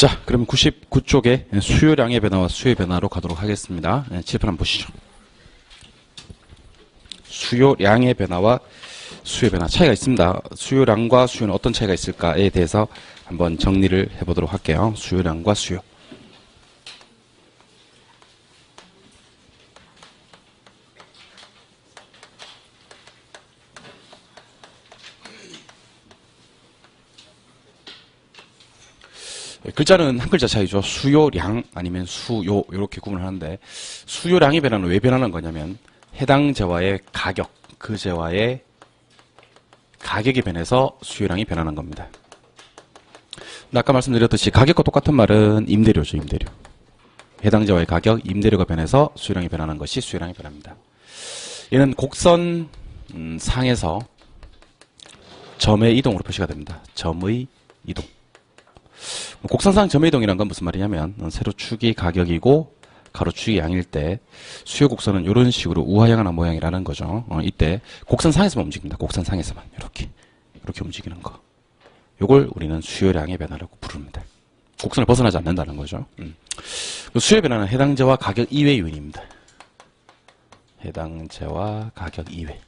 자, 그럼 99쪽에 수요량의 변화와 수요의 변화로 가도록 하겠습니다. 칠판 한번 보시죠. 수요량의 변화와 수요의 변화 차이가 있습니다. 수요량과 수요는 어떤 차이가 있을까에 대해서 한번 정리를 해보도록 할게요. 수요량과 수요. 글자는 한 글자 차이죠. 수요량 아니면 수요 이렇게 구분하는데 수요량의 변화는 왜 변하는 거냐면 해당 재화의 가격, 그 재화의 가격이 변해서 수요량이 변하는 겁니다. 아까 말씀드렸듯이 가격과 똑같은 말은 임대료죠. 임대료. 해당 재화의 가격, 임대료가 변해서 수요량이 변하는 것이 수요량이 변합니다. 얘는 곡선 상에서 점의 이동으로 표시가 됩니다. 점의 이동. 곡선상 점의 이동이란 건 무슨 말이냐면 세로축이 가격이고 가로축이 양일 때 수요 곡선은 이런 식으로 우하향하는 모양이라는 거죠. 이때 곡선상에서만 움직입니다. 곡선상에서만 이렇게 움직이는 거. 요걸 우리는 수요량의 변화라고 부릅니다. 곡선을 벗어나지 않는다는 거죠. 수요의 변화는 해당재와 가격 이외 요인입니다. 해당재와 가격 이외.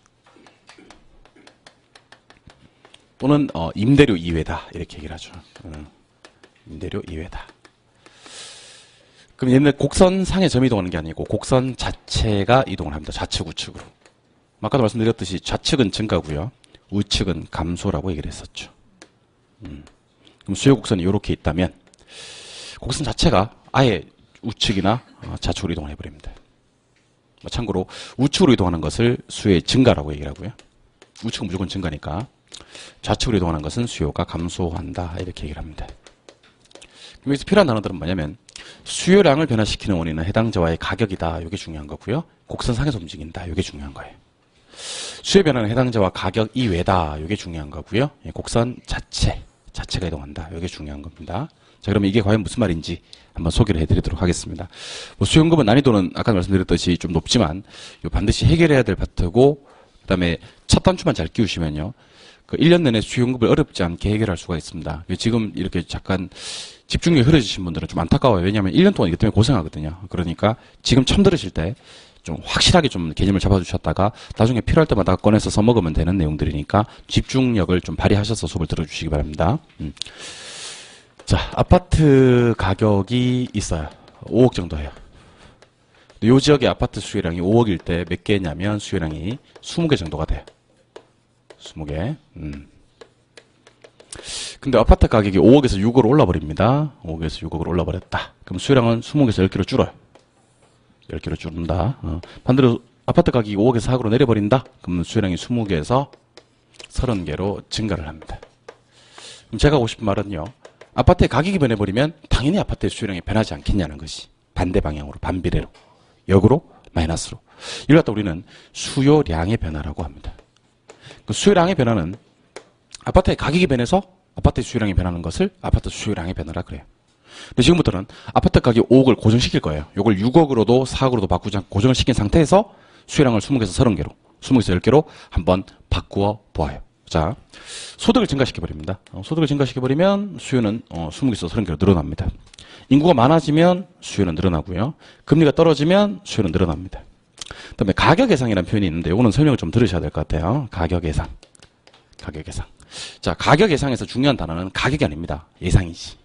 또는 임대료 이외다 이렇게 얘기를 하죠. 임대료 이외다. 그럼 얘는 곡선상에 점이 이동하는 게 아니고 곡선 자체가 이동을 합니다. 좌측 우측으로. 아까도 말씀드렸듯이 좌측은 증가고요. 우측은 감소라고 얘기를 했었죠. 그럼 수요 곡선이 이렇게 있다면 곡선 자체가 아예 우측이나 좌측으로 이동을 해버립니다. 참고로 우측으로 이동하는 것을 수요의 증가라고 얘기를 하고요. 우측은 무조건 증가니까 좌측으로 이동하는 것은 수요가 감소한다 이렇게 얘기를 합니다. 여기서 필요한 단어들은 뭐냐면 수요량을 변화시키는 원인은 해당 재화의 가격이다. 이게 중요한 거고요. 곡선상에서 움직인다. 이게 중요한 거예요. 수요 변화는 해당 재화 가격 이외다. 이게 중요한 거고요. 곡선 자체가 이동한다. 이게 중요한 겁니다. 자, 그러면 이게 과연 무슨 말인지 한번 소개를 해드리도록 하겠습니다. 수요연금은 난이도는 아까 말씀드렸듯이 좀 높지만 반드시 해결해야 될 파트고 그다음에 첫 단추만 잘 끼우시면요. 그 1년 내내 수요연금을 어렵지 않게 해결할 수가 있습니다. 지금 이렇게 잠깐 집중력이 흐려지신 분들은 좀 안타까워요. 왜냐하면 1년 동안 이것 때문에 고생하거든요. 그러니까 지금 처음 들으실 때 좀 확실하게 좀 개념을 잡아주셨다가 나중에 필요할 때마다 꺼내서 써먹으면 되는 내용들이니까 집중력을 좀 발휘하셔서 수업을 들어주시기 바랍니다. 자, 아파트 가격이 있어요. 5억 정도 해요. 이 지역의 아파트 수요량이 5억일 때 몇 개냐면 수요량이 20개 정도가 돼요. 20개. 근데 아파트 가격이 5억에서 6억으로 올라버립니다. 5억에서 6억으로 올라버렸다. 그럼 수요량은 20개에서 10개로 줄어요. 10개로 줄는다. 반대로 아파트 가격이 5억에서 4억으로 내려버린다. 그러면 수요량이 20개에서 30개로 증가를 합니다. 그럼 제가 하고 싶은 말은요. 아파트의 가격이 변해버리면 당연히 아파트의 수요량이 변하지 않겠냐는 것이 반대 방향으로, 반비례로, 역으로, 마이너스로. 이걸 갖다 우리는 수요량의 변화라고 합니다. 그 수요량의 변화는 아파트의 가격이 변해서 아파트의 수요량이 변하는 것을 아파트 수요량의 변화라 그래요. 근데 지금부터는 아파트 가격 5억을 고정시킬 거예요. 이걸 6억으로도 4억으로도 바꾸지 않고 고정을 시킨 상태에서 수요량을 20개에서 30개로, 20개에서 10개로 한번 바꾸어 보아요. 자, 소득을 증가시켜버립니다. 소득을 증가시켜버리면 수요는 20개에서 30개로 늘어납니다. 인구가 많아지면 수요는 늘어나고요. 금리가 떨어지면 수요는 늘어납니다. 그 다음에 가격 예상이라는 표현이 있는데 이거는 설명을 좀 들으셔야 될 것 같아요. 가격 예상. 가격 예상. 자, 가격 예상에서 중요한 단어는 가격이 아닙니다. 예상이지.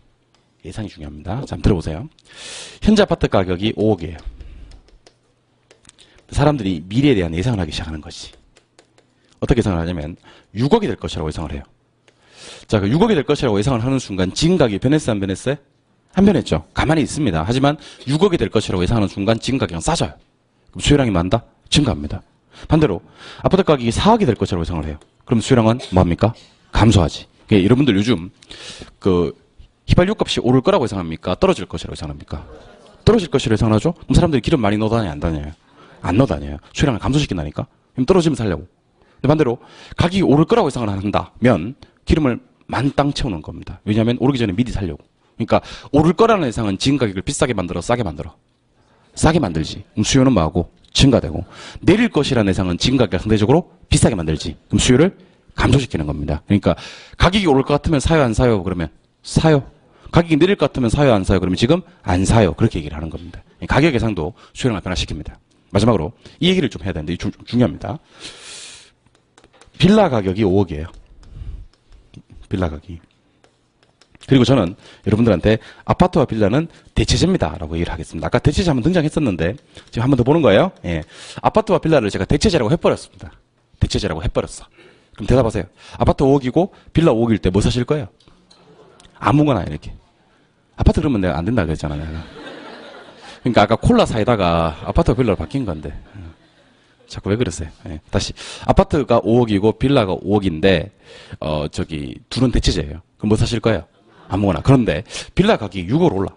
예상이 중요합니다. 자, 한번 들어보세요. 현재 아파트 가격이 5억이에요. 사람들이 미래에 대한 예상을 하기 시작하는 것이. 어떻게 예상을 하냐면 6억이 될 것이라고 예상을 해요. 자, 그 6억이 될 것이라고 예상을 하는 순간 지금 가격이 변했어요? 안 변했어요? 안 변했죠. 가만히 있습니다. 하지만 6억이 될 것이라고 예상하는 순간 지금 가격은 싸져요. 그럼 수요량이 많다? 증가합니다. 반대로 아파트 가격이 4억이 될 것이라고 예상을 해요. 그럼 수요량은 뭐합니까? 감소하지. 그러니까 여러분들 요즘 휘발유값이 오를 거라고 예상합니까? 떨어질 것이라고 예상합니까? 떨어질 것이라고 예상하죠? 그럼 사람들이 기름 많이 넣어 다녀요? 안 다녀요? 안 넣어 다녀요. 수요량을 감소시킨다니까? 그럼 떨어지면 살려고. 근데 반대로 가격이 오를 거라고 예상을 한다면 기름을 만땅 채우는 겁니다. 왜냐하면 오르기 전에 미리 살려고. 그러니까 오를 거라는 예상은 지금 가격을 비싸게 만들어 싸게 만들어. 싸게 만들지. 그럼 수요는 뭐하고? 증가되고. 내릴 것이라는 예상은 지금 가격을 상대적으로 비싸게 만들지. 그럼 수요를 감소시키는 겁니다. 그러니까 가격이 오를 것 같으면 사요 안 사요? 그러면 사요. 가격이 내릴 것 같으면 사요, 안 사요? 그러면 지금 안 사요. 그렇게 얘기를 하는 겁니다. 가격 예상도 수요량을 변화시킵니다. 마지막으로 이 얘기를 좀 해야 되는데 중요합니다. 빌라 가격이 5억이에요. 빌라 가격이. 그리고 저는 여러분들한테 아파트와 빌라는 대체제입니다라고 얘기를 하겠습니다. 아까 대체제 한번 등장했었는데 지금 한 번 더 보는 거예요. 예. 아파트와 빌라를 제가 대체제라고 해버렸습니다. 대체제라고 해버렸어. 그럼 대답하세요. 아파트 5억이고 빌라 5억일 때 뭐 사실 거예요? 아무거나 이렇게. 아파트 그러면 내가 안 된다 그랬잖아 내가. 그러니까 아까 콜라 사이다가 아파트와 빌라로 바뀐 건데. 자꾸 왜 그러세요? 예. 다시 아파트가 5억이고 빌라가 5억인데 둘은 대체제예요. 그럼 뭐 사실 거예요? 아무거나. 그런데 빌라 가격이 6억 올라.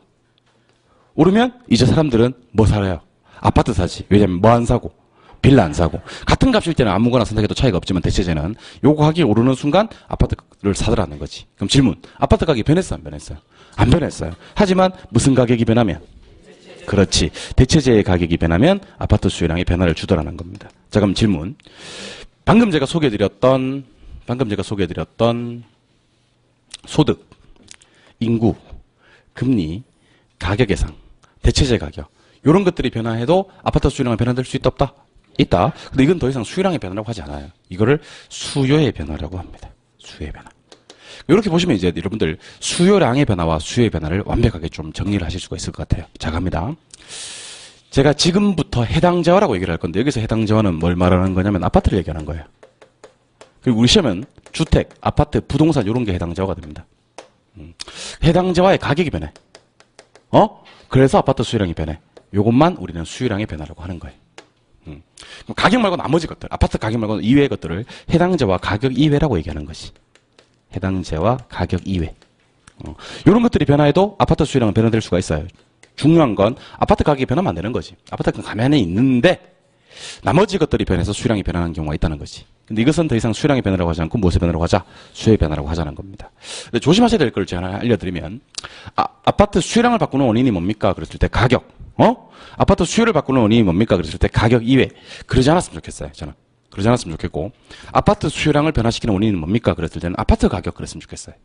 오르면 이제 사람들은 뭐 살아요? 아파트 사지. 왜냐면 뭐 안 사고? 빌라 안 사고. 같은 값일 때는 아무거나 선택해도 차이가 없지만 대체제는 요 가격이 오르는 순간 아파트를 사더라는 거지. 그럼 질문. 아파트 가격이 변했어요? 안 변했어요? 안 변했어요. 하지만 무슨 가격이 변하면? 그렇지. 대체제의 가격이 변하면 아파트 수요량이 변화를 주더라는 겁니다. 자, 그럼 질문. 방금 제가 소개해드렸던 소득, 인구, 금리, 가격 예상, 대체제 가격 이런 것들이 변화해도 아파트 수요량은 변화될 수 있다 없다? 있다. 근데 이건 더 이상 수요량의 변화라고 하지 않아요. 이거를 수요의 변화라고 합니다. 수요의 변화. 이렇게 보시면 이제 여러분들 수요량의 변화와 수요의 변화를 완벽하게 좀 정리를 하실 수가 있을 것 같아요. 자, 갑니다. 제가 지금부터 해당자화라고 얘기를 할 건데 여기서 해당자화는 뭘 말하는 거냐면 아파트를 얘기하는 거예요. 그리고 우리 시험은 주택, 아파트, 부동산 이런 게 해당자화가 됩니다. 해당자화의 가격이 변해. 그래서 아파트 수요량이 변해. 요것만 우리는 수요량의 변화라고 하는 거예요. 가격 말고 나머지 것들, 아파트 가격 말고 이외의 것들을 해당자와 가격 이외라고 얘기하는 것이. 해당자와 가격 이외. 이런 것들이 변화해도 아파트 수요량은 변화될 수가 있어요. 중요한 건 아파트 가격이 변하면 안 되는 거지. 아파트 가만히 있는데 나머지 것들이 변해서 수요량이 변하는 경우가 있다는 거지. 근데 이것은 더 이상 수요량의 변화라고 하지 않고 무엇의 변화라고 하자? 수요의 변화라고 하자는 겁니다. 근데 조심하셔야 될 걸 제가 하나 알려드리면 아파트 수요량을 바꾸는 원인이 뭡니까? 그랬을 때 가격. 아파트 수요를 바꾸는 원인이 뭡니까? 그랬을 때 가격 이외. 그러지 않았으면 좋겠어요. 저는. 그러지 않았으면 좋겠고 아파트 수요량을 변화시키는 원인은 뭡니까? 그랬을 때는 아파트 가격 그랬으면 좋겠어요.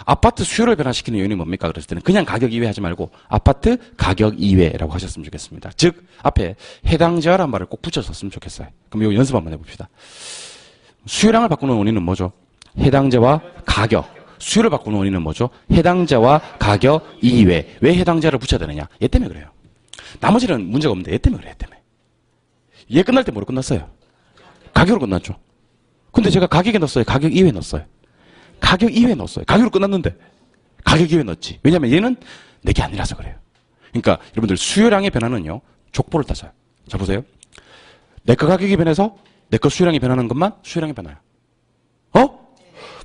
아파트 수요를 변화시키는 요인이 뭡니까? 그랬을 때는 그냥 가격 이외 하지 말고 아파트 가격 이외라고 하셨으면 좋겠습니다. 즉 앞에 해당자라는 말을 꼭 붙여줬으면 좋겠어요. 그럼 이거 연습 한번 해봅시다. 수요량을 바꾸는 원인은 뭐죠? 해당자와 가격. 수요를 바꾸는 원인은 뭐죠? 해당자와 가격 이외. 왜 해당자를 붙여야 되느냐? 얘 때문에 그래요. 나머지는 문제가 없는데 얘 때문에 그래요. 얘 때문에. 얘 끝날 때 뭐로 끝났어요? 가격으로 끝났죠. 근데 제가 가격에 넣었어요? 가격 이외에 넣었어요? 가격 이외에 넣었어요. 가격으로 끝났는데 가격 이외에 넣었지. 왜냐하면 얘는 내게 아니라서 그래요. 그러니까 여러분들 수요량의 변화는요. 족보를 따져요. 자 보세요. 내 거 가격이 변해서 내 거 수요량이 변하는 것만 수요량이 변화요.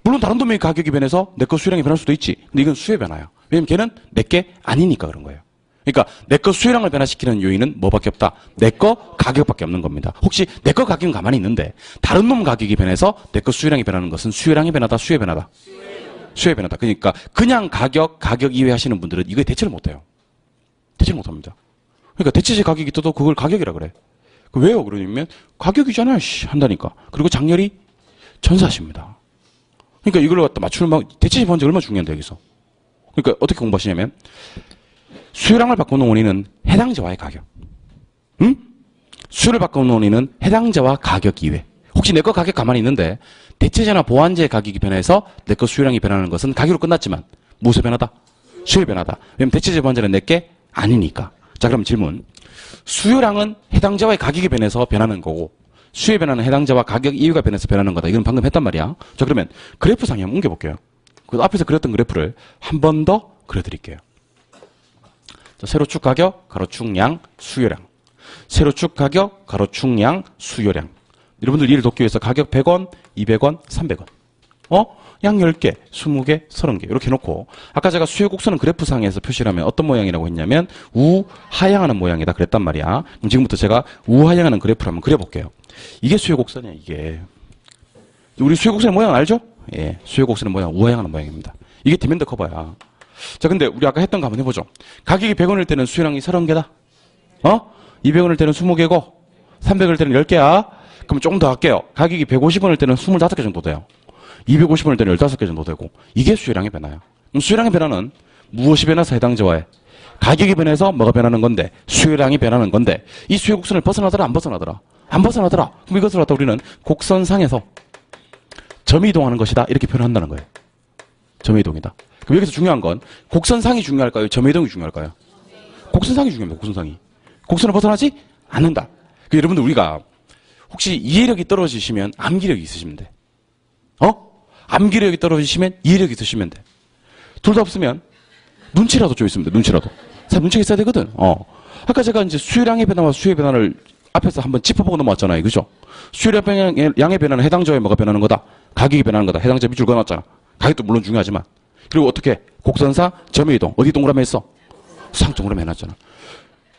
물론 다른 도메이 가격이 변해서 내 거 수요량이 변할 수도 있지. 근데 이건 수요 변화요. 왜냐면 걔는 내 게 아니니까 그런 거예요. 그러니까 내 거 수요량을 변화시키는 요인은 뭐밖에 없다? 내 거 가격밖에 없는 겁니다. 혹시 내 거 가격은 가만히 있는데 다른 놈 가격이 변해서 내 거 수요량이 변하는 것은 수요량이 변하다, 수요의 변하다? 수요의 변하다. 그러니까 그냥 가격 이외 하시는 분들은 이거에 대체를 못해요. 대체를 못합니다. 그러니까 대체제 가격이 떠도 그걸 가격이라 그래. 왜요? 그러냐면 가격이잖아요. 한다니까. 그리고 장렬히 전사하십니다. 그러니까 이걸 갖다 맞추는 대체제 번째 얼마나 중요한데 여기서. 그러니까 어떻게 공부하시냐면 수요량을 바꾸는 원인은 해당자와의 가격. 수요를 바꾸는 원인은 해당자와 가격 이외. 혹시 내 거 가격 가만히 있는데 대체제나 보완제의 가격이 변해서 내 거 수요량이 변하는 것은 가격으로 끝났지만 무엇의 변하다? 수요의 변하다. 왜냐면 대체제 보완제는 내 게 아니니까. 자 그럼 질문. 수요량은 해당자와의 가격이 변해서 변하는 거고 수요의 변화는 해당자와 가격 이유가 변해서 변하는 거다. 이건 방금 했단 말이야. 자 그러면 그래프상에 한번 옮겨볼게요. 그 앞에서 그렸던 그래프를 한 번 더 그려드릴게요. 자, 세로축 가격, 가로축 양, 수요량. 세로축 가격, 가로축 양, 수요량. 여러분들 이해를 돕기 위해서 가격 100원, 200원, 300원. 양 10개, 20개, 30개 이렇게 해놓고 아까 제가 수요 곡선은 그래프상에서 표시를 하면 어떤 모양이라고 했냐면 우하향하는 모양이다 그랬단 말이야. 그럼 지금부터 제가 우하향하는 그래프를 한번 그려볼게요. 이게 수요 곡선이야 이게. 우리 수요 곡선의 모양 알죠? 예, 수요 곡선의 모양 우하향하는 모양입니다. 이게 디맨드 커버야. 자 근데 우리 아까 했던 거 한번 해보죠. 가격이 100원일 때는 수요량이 30개다. 200원일 때는 20개고 300원일 때는 10개야. 그럼 조금 더 할게요. 가격이 150원일 때는 25개 정도 돼요. 250원일 때는 15개 정도 되고 이게 수요량의 변화야. 그럼 수요량의 변화는 무엇이 변해서 해당자와의 가격이 변해서 뭐가 변하는 건데 수요량이 변하는 건데 이 수요 곡선을 벗어나더라 안 벗어나더라? 안 벗어나더라. 그럼 이것을 갖다 우리는 곡선상에서 점이 이동하는 것이다 이렇게 표현한다는 거예요. 점의 이동이다. 그럼 여기서 중요한 건 곡선상이 중요할까요? 점의 이동이 중요할까요? 곡선상이 중요합니다. 곡선상이. 곡선을 벗어나지 않는다. 여러분들 우리가 혹시 이해력이 떨어지시면 암기력이 있으시면 돼. 암기력이 떨어지시면 이해력이 있으시면 돼. 둘 다 없으면 눈치라도 좀 있으면 돼. 눈치라도. 사실 눈치가 있어야 되거든. 아까 제가 이제 수요량의 변화와 수요의 변화를 앞에서 한번 짚어보고 넘어왔잖아요. 그죠? 수요량의 변화는 해당자에 뭐가 변하는 거다? 가격이 변하는 거다. 해당자 밑줄 그어놨잖아. 가격도 물론 중요하지만. 그리고 어떻게? 곡선상 점의 이동. 어디 동그라미 했어? 상동그라미 해놨잖아.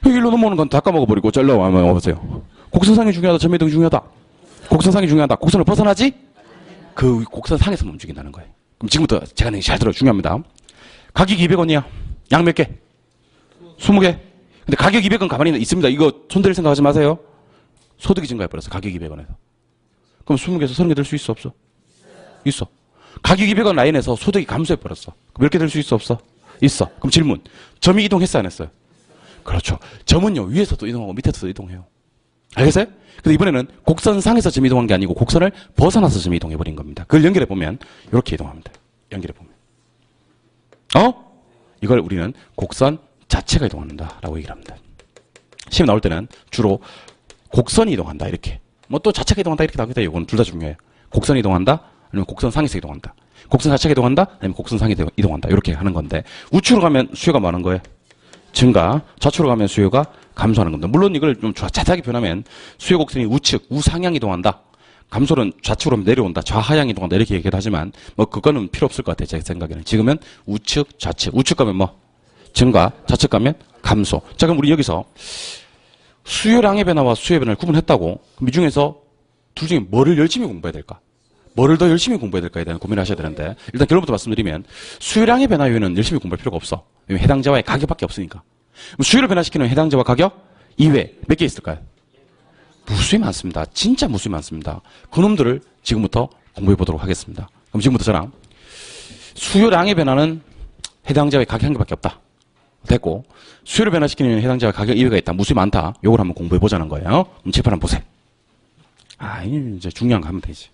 일로 넘어오는 건 다 까먹어버리고 잘라와 보세요. 곡선상이 중요하다. 점의 이동이 중요하다. 곡선상이 중요하다. 곡선을 벗어나지? 그 곡선상에서 움직인다는 거예요. 그럼 지금부터 제가 잘 들어. 중요합니다. 가격 200원이야. 양 몇 개? 20개. 근데 가격 200원 가만히 있습니다. 이거 손댈 생각하지 마세요. 소득이 증가해버렸어. 가격 200원에서. 그럼 20개에서 30개 될 수 있어 없어? 있어. 가격 200원 라인에서 소득이 감소해버렸어. 몇 개 될 수 있어 없어? 있어. 그럼 질문. 점이 이동했어 안 했어요? 그렇죠. 점은요 위에서도 이동하고 밑에서도 이동해요. 알겠어요? 근데 이번에는 곡선상에서 점이 이동한 게 아니고 곡선을 벗어나서 점이 이동해버린 겁니다. 그걸 연결해보면 이렇게 이동합니다. 연결해보면. 이걸 우리는 곡선 자체가 이동한다라고 얘기를 합니다. 시험 나올 때는 주로 곡선이 이동한다 이렇게. 뭐 또 자체가 이동한다 이렇게 나오겠다. 이건 둘 다 중요해요. 곡선이 이동한다 아니면 곡선상에서 이동한다. 곡선 자체가 이동한다 아니면 곡선상이 이동한다. 이렇게 하는 건데 우측으로 가면 수요가 많은 거예요. 증가. 좌측으로 가면 수요가 감소하는 겁니다. 물론 이걸 좀 자세하게 표현하면 수요 곡선이 우측, 우상향 이동한다. 감소는 좌측으로 내려온다. 좌하향 이동한다. 이렇게 얘기를 하지만 뭐 그거는 필요 없을 것 같아요. 제 생각에는. 지금은 우측, 좌측. 우측 가면 뭐? 증가. 좌측 가면 감소. 자 그럼 우리 여기서 수요량의 변화와 수요의 변화를 구분했다고 그럼 이 중에서 둘 중에 뭐를 열심히 공부해야 될까? 뭐를 더 열심히 공부해야 될까에 대한 고민을 하셔야 되는데 일단 결론부터 말씀드리면 수요량의 변화 이외에는 열심히 공부할 필요가 없어. 왜냐면 해당자와의 가격밖에 없으니까. 수요를 변화시키는 해당자와 가격 이외 몇 개 있을까요? 무수히 많습니다. 진짜 무수히 많습니다. 그놈들을 지금부터 공부해 보도록 하겠습니다. 그럼 지금부터 저랑 수요량의 변화는 해당자와의 가격 한 개밖에 없다. 됐고 수요를 변화시키는 해당자와 가격 이외가 있다. 무수히 많다. 요걸 한번 공부해 보자는 거예요. 그럼 칠판 한번 보세요. 이제 중요한 거 하면 되지.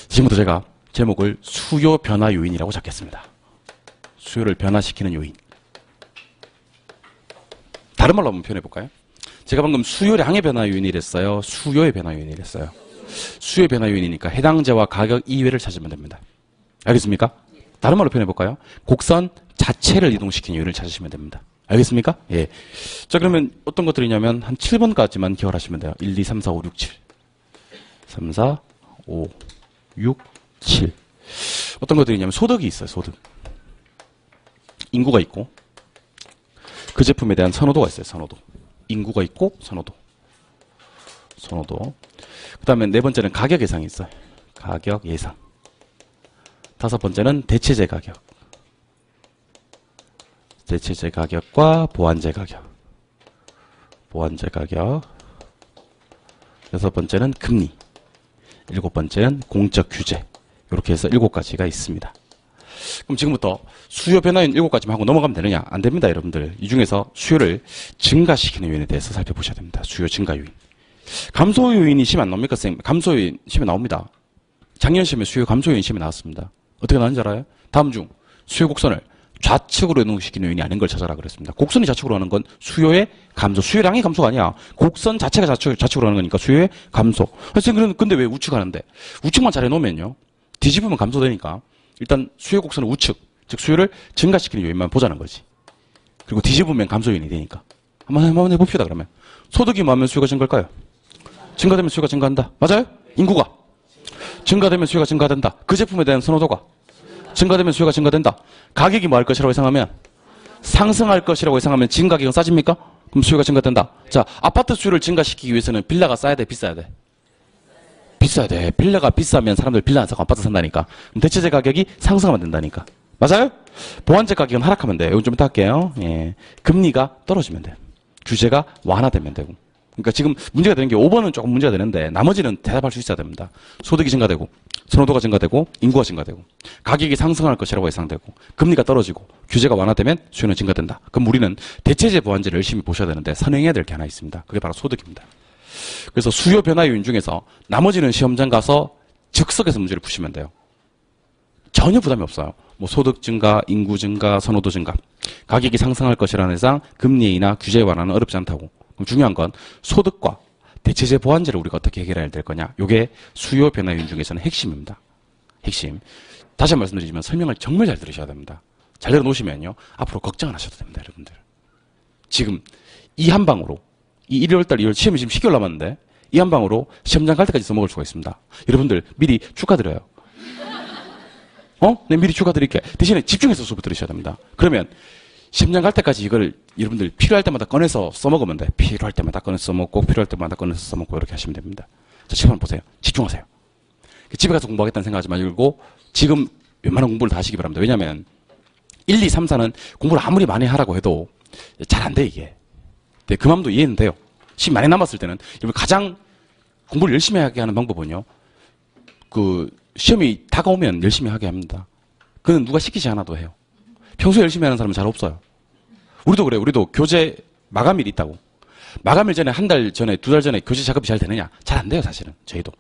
지금부터 제가 제목을 수요 변화 요인이라고 잡겠습니다. 수요를 변화시키는 요인. 다른 말로 한번 표현해 볼까요? 제가 방금 수요량의 변화 요인이랬어요. 수요의 변화 요인이랬어요. 수요의 변화 요인이니까 해당자와 가격 이외를 찾으면 됩니다. 알겠습니까? 다른 말로 표현해 볼까요? 곡선 자체를 이동시키는 요인을 찾으시면 됩니다. 알겠습니까? 예. 자, 그러면 어떤 것들이냐면 한 7번까지만 기억하시면 돼요. 1, 2, 3, 4, 5, 6, 7. 3, 4, 5, 6, 7. 어떤 것들이냐면 소득이 있어요. 소득. 인구가 있고 그 제품에 대한 선호도가 있어요. 선호도. 인구가 있고 선호도. 선호도. 그 다음에 네 번째는 가격 예상이 있어요. 가격 예상. 다섯 번째는 대체재 가격. 대체재 가격과 보완재 가격. 보완재 가격. 여섯 번째는 금리. 일곱 번째는 공적 규제. 이렇게 해서 7가지가 있습니다. 그럼 지금부터 수요 변화요인 7가지만 하고 넘어가면 되느냐? 안 됩니다, 여러분들. 이 중에서 수요를 증가시키는 요인에 대해서 살펴보셔야 됩니다. 수요 증가 요인. 감소 요인이 시험 안 나옵니까, 선생님? 감소 요인 시험에 나옵니다. 작년 시험에 수요 감소 요인 시험에 나왔습니다. 어떻게 나왔는지 알아요? 다음 중 수요 곡선을 좌측으로 이동시키는 요인이 아닌 걸 찾아라 그랬습니다. 곡선이 좌측으로 하는 건 수요의 감소, 수요량의 감소가 아니야. 곡선 자체가 좌측으로 하는 거니까 수요의 감소. 선생님, 근데 왜 우측 하는데? 우측만 잘 해놓으면요. 뒤집으면 감소되니까 일단 수요 곡선을 우측, 즉 수요를 증가시키는 요인만 보자는 거지. 그리고 뒤집으면 감소 요인이 되니까. 한번 해봅시다, 그러면. 소득이 많으면 수요가 증가할까요? 증가되면 수요가 증가한다. 맞아요? 인구가. 증가되면 수요가 증가된다. 그 제품에 대한 선호도가. 증가되면 수요가 증가된다. 가격이 뭐 할 것이라고 예상하면? 상승할 것이라고 예상하면 지금 가격은 싸집니까? 그럼 수요가 증가된다. 자, 아파트 수요를 증가시키기 위해서는 빌라가 싸야 돼, 비싸야 돼? 비싸야 돼. 빌라가 비싸면 사람들 빌라 안 사고 아파트 산다니까. 그럼 대체재 가격이 상승하면 된다니까. 맞아요? 보완재 가격은 하락하면 돼. 이건 좀 이따 할게요. 예. 금리가 떨어지면 돼. 규제가 완화되면 되고. 그러니까 지금 문제가 되는 게 5번은 조금 문제가 되는데 나머지는 대답할 수 있어야 됩니다. 소득이 증가되고 선호도가 증가되고 인구가 증가되고 가격이 상승할 것이라고 예상되고 금리가 떨어지고 규제가 완화되면 수요는 증가된다. 그럼 우리는 대체제 보완제를 열심히 보셔야 되는데 선행해야 될 게 하나 있습니다. 그게 바로 소득입니다. 그래서 수요 변화 요인 중에서 나머지는 시험장 가서 즉석에서 문제를 푸시면 돼요. 전혀 부담이 없어요. 뭐 소득 증가, 인구 증가, 선호도 증가. 가격이 상승할 것이라는 예상, 금리 인하, 규제 완화는 어렵지 않다고. 그럼 중요한 건 소득과 대체제 보완제를 우리가 어떻게 해결해야 될 거냐. 이게 수요 변화 요인 중에서는 핵심입니다. 핵심. 다시 한번 말씀드리지만 설명을 정말 잘 들으셔야 됩니다. 잘 들어놓으시면요. 앞으로 걱정 안 하셔도 됩니다, 여러분들. 지금 이 한 방으로 이 1월달, 2월 시험이 지금 10개월 남았는데 이 한 방으로 시험장 갈 때까지 써먹을 수가 있습니다. 여러분들 미리 축하드려요. 네, 미리 축하드릴게. 대신에 집중해서 수업 들으셔야 됩니다. 그러면 시험장 갈 때까지 이걸 여러분들 필요할 때마다 꺼내서 써먹으면 돼. 필요할 때마다 꺼내서 써먹고 필요할 때마다 꺼내서 써먹고 이렇게 하시면 됩니다. 자, 지금 한번 보세요. 집중하세요. 집에 가서 공부하겠다는 생각하지 말고 지금 웬만한 공부를 다 하시기 바랍니다. 왜냐하면 1, 2, 3, 4는 공부를 아무리 많이 하라고 해도 잘 안 돼, 이게. 네, 그 마음도 이해는 돼요. 시험 많이 남았을 때는 여러분 가장 공부를 열심히 하게 하는 방법은요. 시험이 다가오면 열심히 하게 합니다. 그건 누가 시키지 않아도 해요. 평소에 열심히 하는 사람은 잘 없어요. 우리도 그래요. 우리도 교재 마감일이 있다고. 마감일 전에 한 달 전에, 2달 전에 교재 작업이 잘 되느냐? 잘 안 돼요, 사실은. 저희도.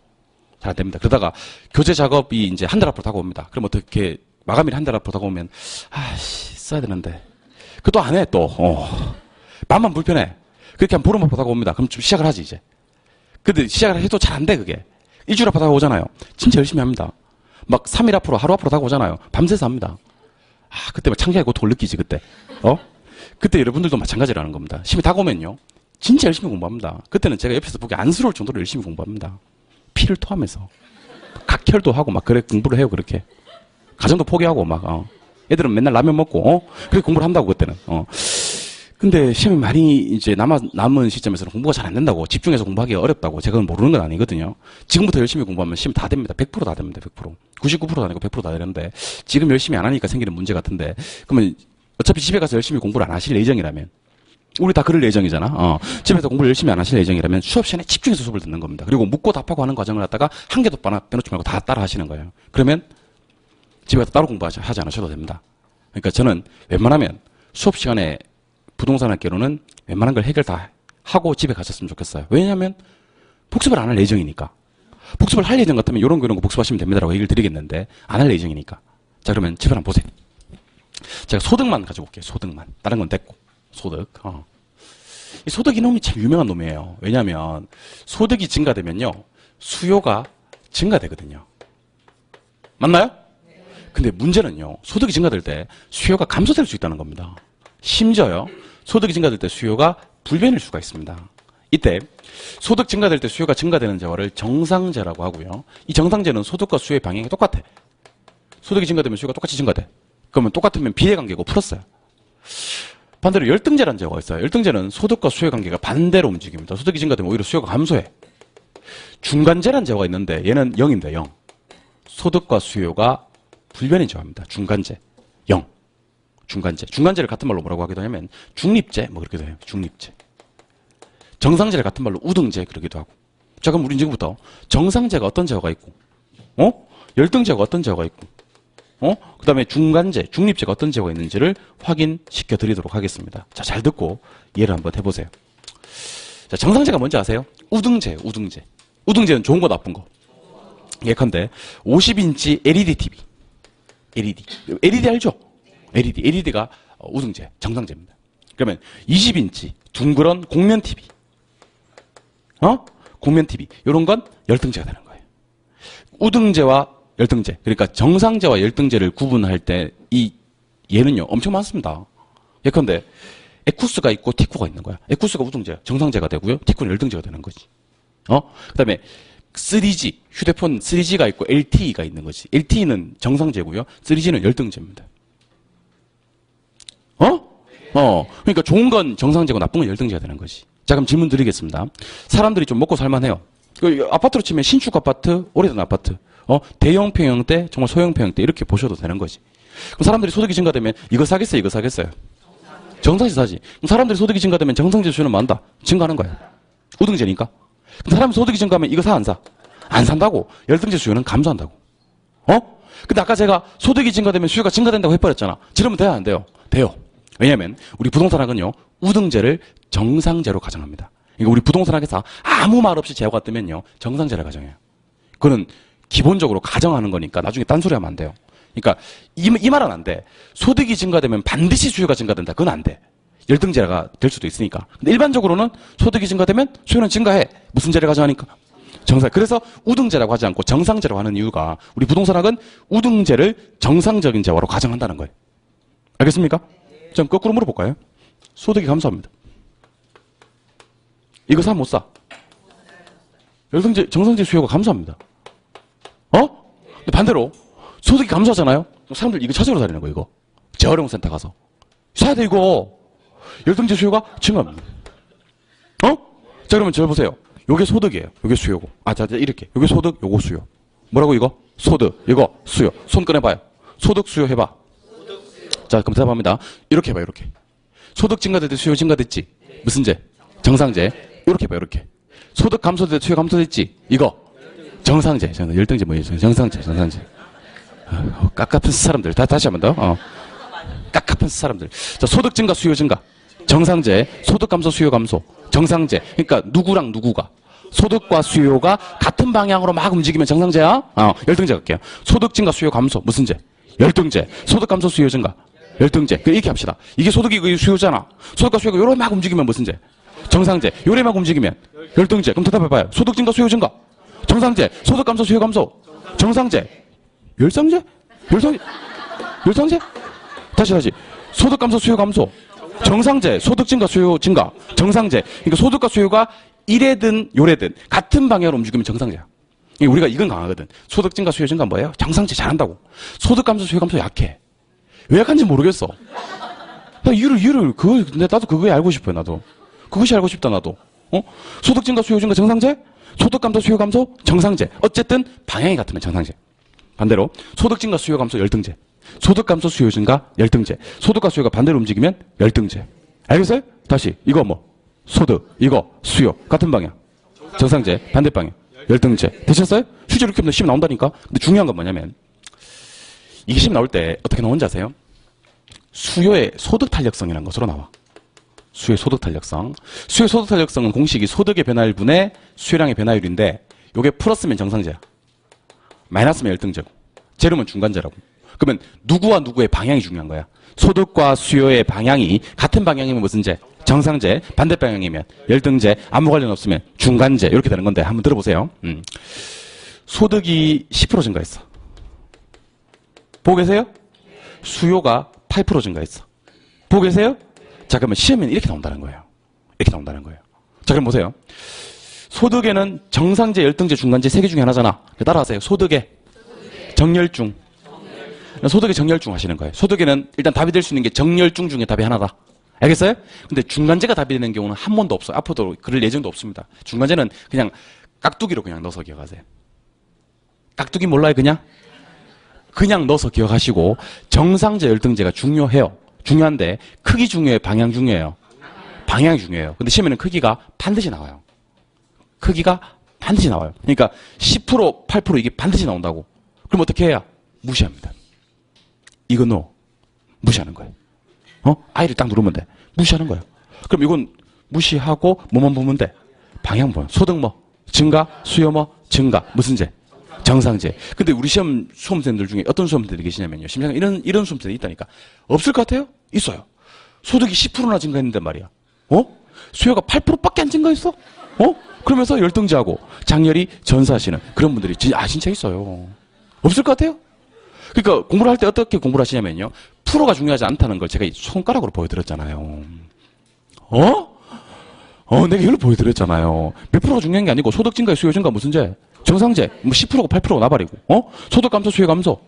잘 안 됩니다. 그러다가 교재 작업이 이제 한 달 앞으로 다가옵니다. 그럼 어떻게, 마감일 한 달 앞으로 다가오면, 써야 되는데. 그것도 안 해, 또. 마음만 불편해. 그렇게 한 보름 앞으로 다가옵니다. 그럼 좀 시작을 하지, 이제. 근데 시작을 해도 잘 안 돼, 그게. 일주일 앞으로 다가오잖아요. 진짜 열심히 합니다. 막 3일 앞으로, 하루 앞으로 다가오잖아요. 밤새서 합니다. 그때 막 창피하게 고통을 느끼지, 그때. 그때 여러분들도 마찬가지라는 겁니다. 시험이 다가오면요. 진짜 열심히 공부합니다. 그때는 제가 옆에서 보기 안쓰러울 정도로 열심히 공부합니다. 피를 토하면서. 각혈도 하고 막 그래 공부를 해요, 그렇게. 가정도 포기하고 막, 애들은 맨날 라면 먹고, 그렇게 공부를 한다고, 그때는. 근데 시험이 많이 이제 남은 시점에서는 공부가 잘 안 된다고, 집중해서 공부하기가 어렵다고, 제가 모르는 건 아니거든요. 지금부터 열심히 공부하면 시험 다 됩니다. 100% 다 됩니다. 100%. 99%도 아니고 100%다 되는데, 지금 열심히 안 하니까 생기는 문제 같은데, 그러면 어차피 집에 가서 열심히 공부를 안 하실 예정이라면, 우리 다 그럴 예정이잖아. 집에서 공부를 열심히 안 하실 예정이라면 수업 시간에 집중해서 수업을 듣는 겁니다. 그리고 묻고 답하고 하는 과정을 갖다가 한 개도 빼놓지 말고 다 따라 하시는 거예요. 그러면 집에 가서 따로 공부하지 않으셔도 됩니다. 그러니까 저는 웬만하면 수업 시간에 부동산 학교로는 웬만한 걸 해결 다 하고 집에 가셨으면 좋겠어요. 왜냐하면 복습을 안 할 예정이니까. 복습을 할 예정 같으면 이런 거 복습하시면 됩니다라고 얘기를 드리겠는데 안 할 예정이니까. 자, 그러면 집에 한번 보세요. 제가 소득만 가지고 올게요. 소득만. 다른 건 됐고. 소득. 이 소득 이놈이 참 유명한 놈이에요. 왜냐하면 소득이 증가되면요. 수요가 증가되거든요. 맞나요? 근데 문제는요. 소득이 증가될 때 수요가 감소될 수 있다는 겁니다. 심지어요. 소득이 증가될 때 수요가 불변일 수가 있습니다. 이때 소득 증가될 때 수요가 증가되는 재화를 정상재라고 하고요. 이 정상재는 소득과 수요의 방향이 똑같아. 소득이 증가되면 수요가 똑같이 증가돼. 그러면 똑같으면 비례관계고 풀었어요. 반대로 열등제라는 재화가 있어요. 열등제는 소득과 수요의 관계가 반대로 움직입니다. 소득이 증가되면 오히려 수요가 감소해. 중간제라는 재화가 있는데 얘는 0입니다. 0. 소득과 수요가 불변인 재화입니다. 중간제. 0. 중간제. 중간제를 같은 말로 뭐라고 하기도 하냐면 중립제 뭐 그렇게도 해요. 중립제. 정상제를 같은 말로 우등제 그러기도 하고. 자, 그럼 우린 지금부터 정상제가 어떤 재화가 있고 열등제가 어떤 재화가 있고 그 다음에 중간제, 중립제가 어떤 재화가 있는지를 확인시켜 드리도록 하겠습니다. 자, 잘 듣고 이해를 한번 해보세요. 자, 정상제가 뭔지 아세요? 우등제, 우등제. 우등제는 좋은 거 나쁜 거. 예컨대 50인치 LED TV. LED. LED 알죠? LED. LED가 우등제, 정상제입니다. 그러면 20인치 둥그런 곡면 TV. 곡면 TV. 요런 건 열등제가 되는 거예요. 우등제와 열등제. 그러니까 정상제와 열등제를 구분할 때 얘는요, 엄청 많습니다. 예컨대 에쿠스가 있고 티쿠가 있는 거야. 에쿠스가 우등제, 정상제가 되고요. 티쿠는 열등제가 되는 거지. 그 다음에 3G, 휴대폰 3G가 있고 LTE가 있는 거지. LTE는 정상제고요. 3G는 열등제입니다. 그러니까 좋은 건 정상제고 나쁜 건 열등제가 되는 거지. 자, 그럼 질문 드리겠습니다. 사람들이 좀 먹고 살만해요. 아파트로 치면 신축 아파트, 오래된 아파트. 대형 평형대, 정말 소형 평형대 이렇게 보셔도 되는 거지. 그럼 사람들이 소득이 증가되면 이거 사겠어요, 이거 사겠어요? 정상제 사지. 그럼 사람들이 소득이 증가되면 정상제 수요는 많다. 증가하는 거야. 우등제니까. 근데 사람이 소득이 증가하면 이거 사, 안 사? 안 산다고. 열등제 수요는 감소한다고. 어? 근데 아까 제가 소득이 증가되면 수요가 증가된다고 해버렸잖아. 지르면 돼요, 안 돼요? 돼요. 왜냐면 우리 부동산학은요, 우등제를 정상제로 가정합니다. 그러니까 우리 부동산학에서 아무 말 없이 재고가 뜨면요, 정상제를 가정해요. 그거는 기본적으로 가정하는 거니까 나중에 딴소리 하면 안 돼요. 그러니까 이 말은 안 돼. 소득이 증가되면 반드시 수요가 증가된다. 그건 안 돼. 열등제가 될 수도 있으니까. 근데 일반적으로는 소득이 증가되면 수요는 증가해. 무슨 제를 가정하니까? 정상. 그래서 우등제라고 하지 않고 정상제라고 하는 이유가 우리 부동산학은 우등제를 정상적인 재화로 가정한다는 거예요. 알겠습니까? 좀 거꾸로 물어볼까요? 소득이 감소합니다. 이거 사, 못 사? 열등제, 정상제 수요가 감소합니다. 근데 반대로 소득이 감소하잖아요? 사람들 이거 찾으러 다니는 거예요, 이거. 재활용센터 가서. 사야 돼, 이거. 열등제 수요가 증가합니다. 자, 그러면 저 보세요. 요게 소득이에요. 요게 수요고. 자, 이렇게. 요게 소득, 요거 수요. 뭐라고 이거? 소득, 이거 수요. 손 꺼내봐요. 소득, 수요 해봐. 자, 그럼 대답합니다. 이렇게 해봐, 이렇게. 소득 증가될 때 수요 증가됐지? 무슨 제? 정상제. 이렇게 해봐, 이렇게. 소득 감소될 때 수요 감소됐지? 이거. 정상제. 열등제 뭐예요? 정상제, 정상제. 깝깝한 사람들. 다시 한 번 더. 깝깝한 사람들. 자, 소득 증가, 수요 증가. 정상제. 소득 감소, 수요 감소. 정상제. 그러니까 누구랑 누구가. 소득과 수요가 같은 방향으로 막 움직이면 정상제야? 열등제 갈게요. 소득 증가, 수요 감소. 무슨 제? 열등제. 소득 감소, 수요 증가. 열등제. 이렇게 합시다. 이게 소득이 수요잖아. 소득과 수요가 요래 막 움직이면 무슨 제? 정상제. 요래 막 움직이면 열등제. 그럼 대답해봐요. 소득 증가, 수요 증가. 정상제. 소득 감소, 수요 감소. 정상제. 열상제? 열상제? 다시. 소득 감소, 수요 감소. 정상제. 소득 증가, 수요 증가. 정상제. 그러니까 소득과 수요가 이래든 요래든 같은 방향으로 움직이면 정상제야. 그러니까 우리가 이건 강하거든. 소득 증가, 수요 증가 뭐예요? 정상제 잘한다고. 소득 감소, 수요 감소 약해. 왜 약한지 모르겠어. 나 이유를, 나도 그거에 알고 싶어요, 나도. 그것이 알고 싶다, 나도. 소득 증가, 수요 증가, 정상제? 소득 감소, 수요 감소, 정상제. 어쨌든 방향이 같으면 정상제. 반대로 소득 증가, 수요 감소, 열등제. 소득 감소, 수요 증가, 열등제. 소득과 수요가 반대로 움직이면 열등제. 알겠어요? 다시 이거 뭐 소득, 이거 수요 같은 방향. 정상제, 반대 방향. 열등제. 되셨어요? 실제로 이렇게 하면 시험 나온다니까. 근데 중요한 건 뭐냐면 이게 시험 나올 때 어떻게 나오는지 아세요? 수요의 소득 탄력성이라는 것으로 나와. 수요의 소득 탄력성. 수요의 소득 탄력성은 공식이 소득의 변화율분의 수요량의 변화율인데 요게 플러스면 정상제야. 마이너스면 열등제고. 제로면 중간제라고. 그러면 누구와 누구의 방향이 중요한 거야. 소득과 수요의 방향이 같은 방향이면 무슨 제? 정상제. 반대 방향이면 열등제. 아무 관련 없으면 중간제. 이렇게 되는 건데 한번 들어보세요. 소득이 10% 증가했어. 보고 계세요? 수요가 8% 증가했어. 보고 계세요? 자, 그러면 시험에는 이렇게 나온다는 거예요. 이렇게 나온다는 거예요. 자, 그럼 보세요. 소득에는 정상제, 열등제, 중간제 세 개 중에 하나잖아. 따라하세요. 소득에 정열중. 소득에 정열중 하시는 거예요. 소득에는 일단 답이 될 수 있는 게 정열중 중에 답이 하나다. 알겠어요? 근데 중간제가 답이 되는 경우는 한 번도 없어요. 앞으로도 그럴 예정도 없습니다. 중간제는 그냥 깍두기로 그냥 넣어서 기억하세요. 깍두기 몰라요, 그냥? 그냥 넣어서 기억하시고 정상제, 열등제가 중요해요. 중요한데 크기 중요해요, 방향 중요해요? 방향이 중요해요. 근데 시험에는 크기가 반드시 나와요. 크기가 반드시 나와요. 그러니까 10%, 8% 이게 반드시 나온다고. 그럼 어떻게 해야? 무시합니다. 이거 넣어. 무시하는 거예요. 아이를 딱 누르면 돼. 무시하는 거예요. 그럼 이건 무시하고 뭐만 보면 돼? 방향 보면. 소득 뭐? 증가? 수요 뭐? 증가. 무슨 제? 정상제. 근데 우리 시험 수험생들 중에 어떤 수험생들이 계시냐면요. 심장에 이런 수험생들이 있다니까. 없을 것 같아요? 있어요. 소득이 10%나 증가했는데 말이야. 수요가 8%밖에 안 증가했어? 그러면서 열등제하고 장렬히 전사하시는 그런 분들이 진짜 있어요. 없을 것 같아요? 그러니까 공부를 할 때 어떻게 공부를 하시냐면요. 프로가 중요하지 않다는 걸 제가 이 손가락으로 보여드렸잖아요. 내가 이걸 보여드렸잖아요. 몇 프로가 중요한 게 아니고 소득 증가, 수요 증가 무슨 제? 정상제. 뭐 10%고 8%가 나발이고. 소득 감소, 수요 감소.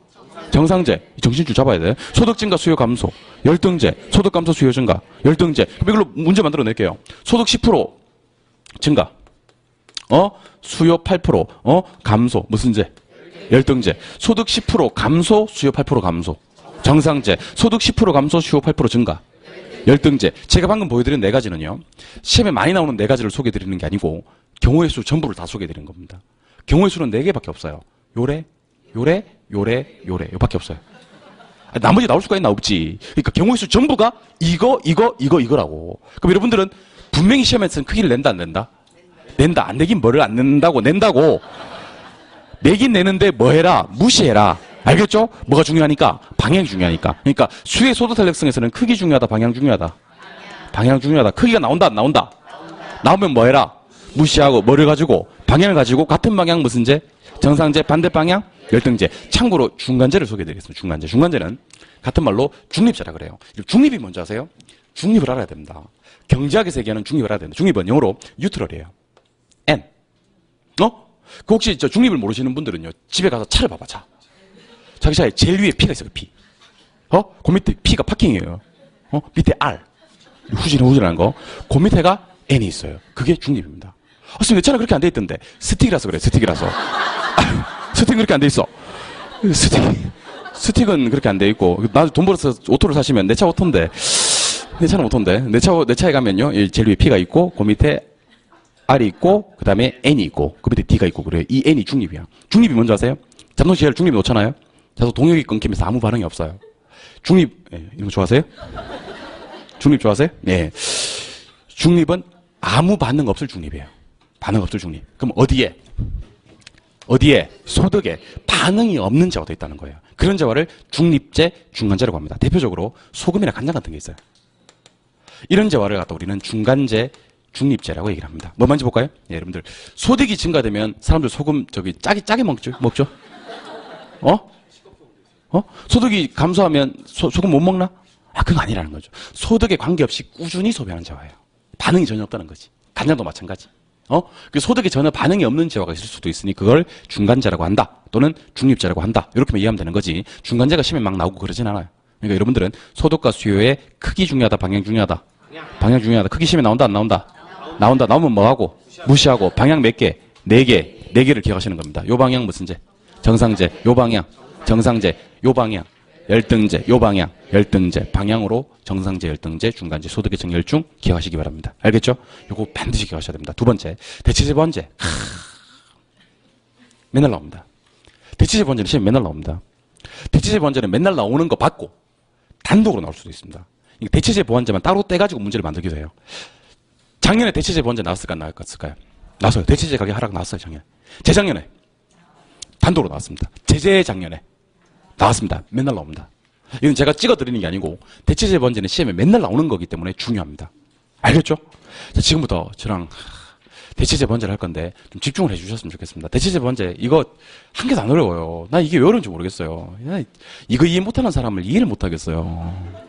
정상제. 정신줄 잡아야 돼. 소득 증가, 수요 감소. 열등제. 소득 감소, 수요 증가. 열등제. 그럼 이걸로 문제 만들어 낼게요. 소득 10% 증가. 수요 8%. 감소. 무슨 제? 열등제. 소득 10% 감소, 수요 8% 감소. 정상제. 소득 10% 감소, 수요 8% 증가. 열등제. 제가 방금 보여드린 네 가지는요. 시험에 많이 나오는 네 가지를 소개해드리는 게 아니고 경우의 수 전부를 다 소개해드리는 겁니다. 경우의 수는 네 개밖에 없어요. 요래, 요밖에 없어요. 나머지 나올 수가 있나 없지. 그러니까 경우의 수 전부가 이거라고. 그럼 여러분들은 분명히 시험에서는 크기를 낸다 안 낸다? 낸다. 안 내긴 뭐를 안 낸다고. 내긴 내는데 뭐 해라? 무시해라. 알겠죠? 뭐가 중요하니까? 방향이 중요하니까. 그러니까 수의 소득 탄력성에서는 크기 중요하다, 방향 중요하다. 방향 중요하다. 크기가 나온다, 안 나온다? 나오면 뭐 해라? 무시하고 뭐를 가지고? 방향을 가지고 같은 방향 무슨 제? 정상제, 반대 방향? 열등제. 참고로 중간제를 소개해드리겠습니다. 중간제는 같은 말로 중립제라 그래요. 중립이 뭔지 아세요? 중립을 알아야 됩니다. 경제학에서 얘기하는 중립을 알아야 됩니다. 중립은 영어로 뉴트럴이에요. N. 그 혹시 저 중립을 모르시는 분들은요, 집에 가서 차를 봐봐, 차. 자기 차에 제일 위에 P가 있어요, P. 그 밑에 P가 파킹이에요. 밑에 R. 후진하는 거. 그 밑에가 N이 있어요. 그게 중립입니다. 선생님, 내 차는 그렇게 안 돼 있던데. 스틱이라서 그래, 스틱이라서. 스틱은 그렇게 안 돼 있어. 스틱은 그렇게 안 돼 있고. 나도 돈 벌어서 오토를 사시면 내 차 오토인데. 내 차는 오토인데. 내 차에 가면요, 제일 위에 P가 있고, 그 밑에 R이 있고, 그 다음에 N이 있고, 그 밑에 D가 있고, 그래요. 이 N이 중립이야. 중립이 뭔지 아세요? 자동차를 중립 놓잖아요? 자동 동력이 끊기면서 아무 반응이 없어요. 중립, 이런 거 좋아하세요? 중립 좋아하세요? 네. 중립은 아무 반응 없을 중립이에요. 반응 없을 중립. 그럼 어디에? 소득에 반응이 없는 재화도 있다는 거예요. 그런 재화를 중립제, 중간제라고 합니다. 대표적으로 소금이나 간장 같은 게 있어요. 이런 재화를 갖다 우리는 중간제, 중립제라고 얘기를 합니다. 뭐 만지 볼까요? 예, 여러분들. 소득이 증가되면 사람들 소금 짜게 먹죠? 소득이 감소하면 소금 못 먹나? 그건 아니라는 거죠. 소득에 관계없이 꾸준히 소비하는 재화예요. 반응이 전혀 없다는 거지. 간장도 마찬가지. 그 소득에 전혀 반응이 없는 재화가 있을 수도 있으니 그걸 중간제라고 한다. 또는 중립제라고 한다. 이렇게만 이해하면 되는 거지. 중간제가 시험에 막 나오고 그러진 않아요. 그러니까 여러분들은 소득과 수요의 크기 중요하다, 방향 중요하다. 방향 중요하다. 크기 시험에 나온다, 안 나온다? 나온다. 나오면 뭐 하고? 무시하고. 방향 몇 개? 네 개를 기억하시는 겁니다. 요 방향 무슨 제? 정상제. 요 방향. 정상제. 요 방향. 열등제. 요 방향. 열등제. 방향으로 정상제, 열등제, 중간제, 소득의 정열중 기억하시기 바랍니다. 알겠죠? 요거 반드시 기억하셔야 됩니다. 두 번째. 대체제 번제. 맨날 나옵니다. 대체제 번제는 시험에 맨날 나옵니다. 대체제 번제는 맨날 나오는 거 받고 단독으로 나올 수도 있습니다. 대체제 보완제만 따로 떼가지고 문제를 만들기도 해요. 작년에 대체제 보완제 나왔을까 안 나왔을까요? 나왔어요. 대체제 가격 하락 나왔어요, 작년에. 재작년에 단독으로 나왔습니다. 재작년에 나왔습니다. 맨날 나옵니다. 이건 제가 찍어드리는 게 아니고 대체제 보완제는 시험에 맨날 나오는 거기 때문에 중요합니다. 알겠죠? 자, 지금부터 저랑 대체제 보완제를 할 건데 좀 집중을 해주셨으면 좋겠습니다. 대체제 보완제 이거 한 개도 안 어려워요. 나 이게 왜 어려운지 모르겠어요. 이거 이해 못하는 사람을 이해를 못하겠어요.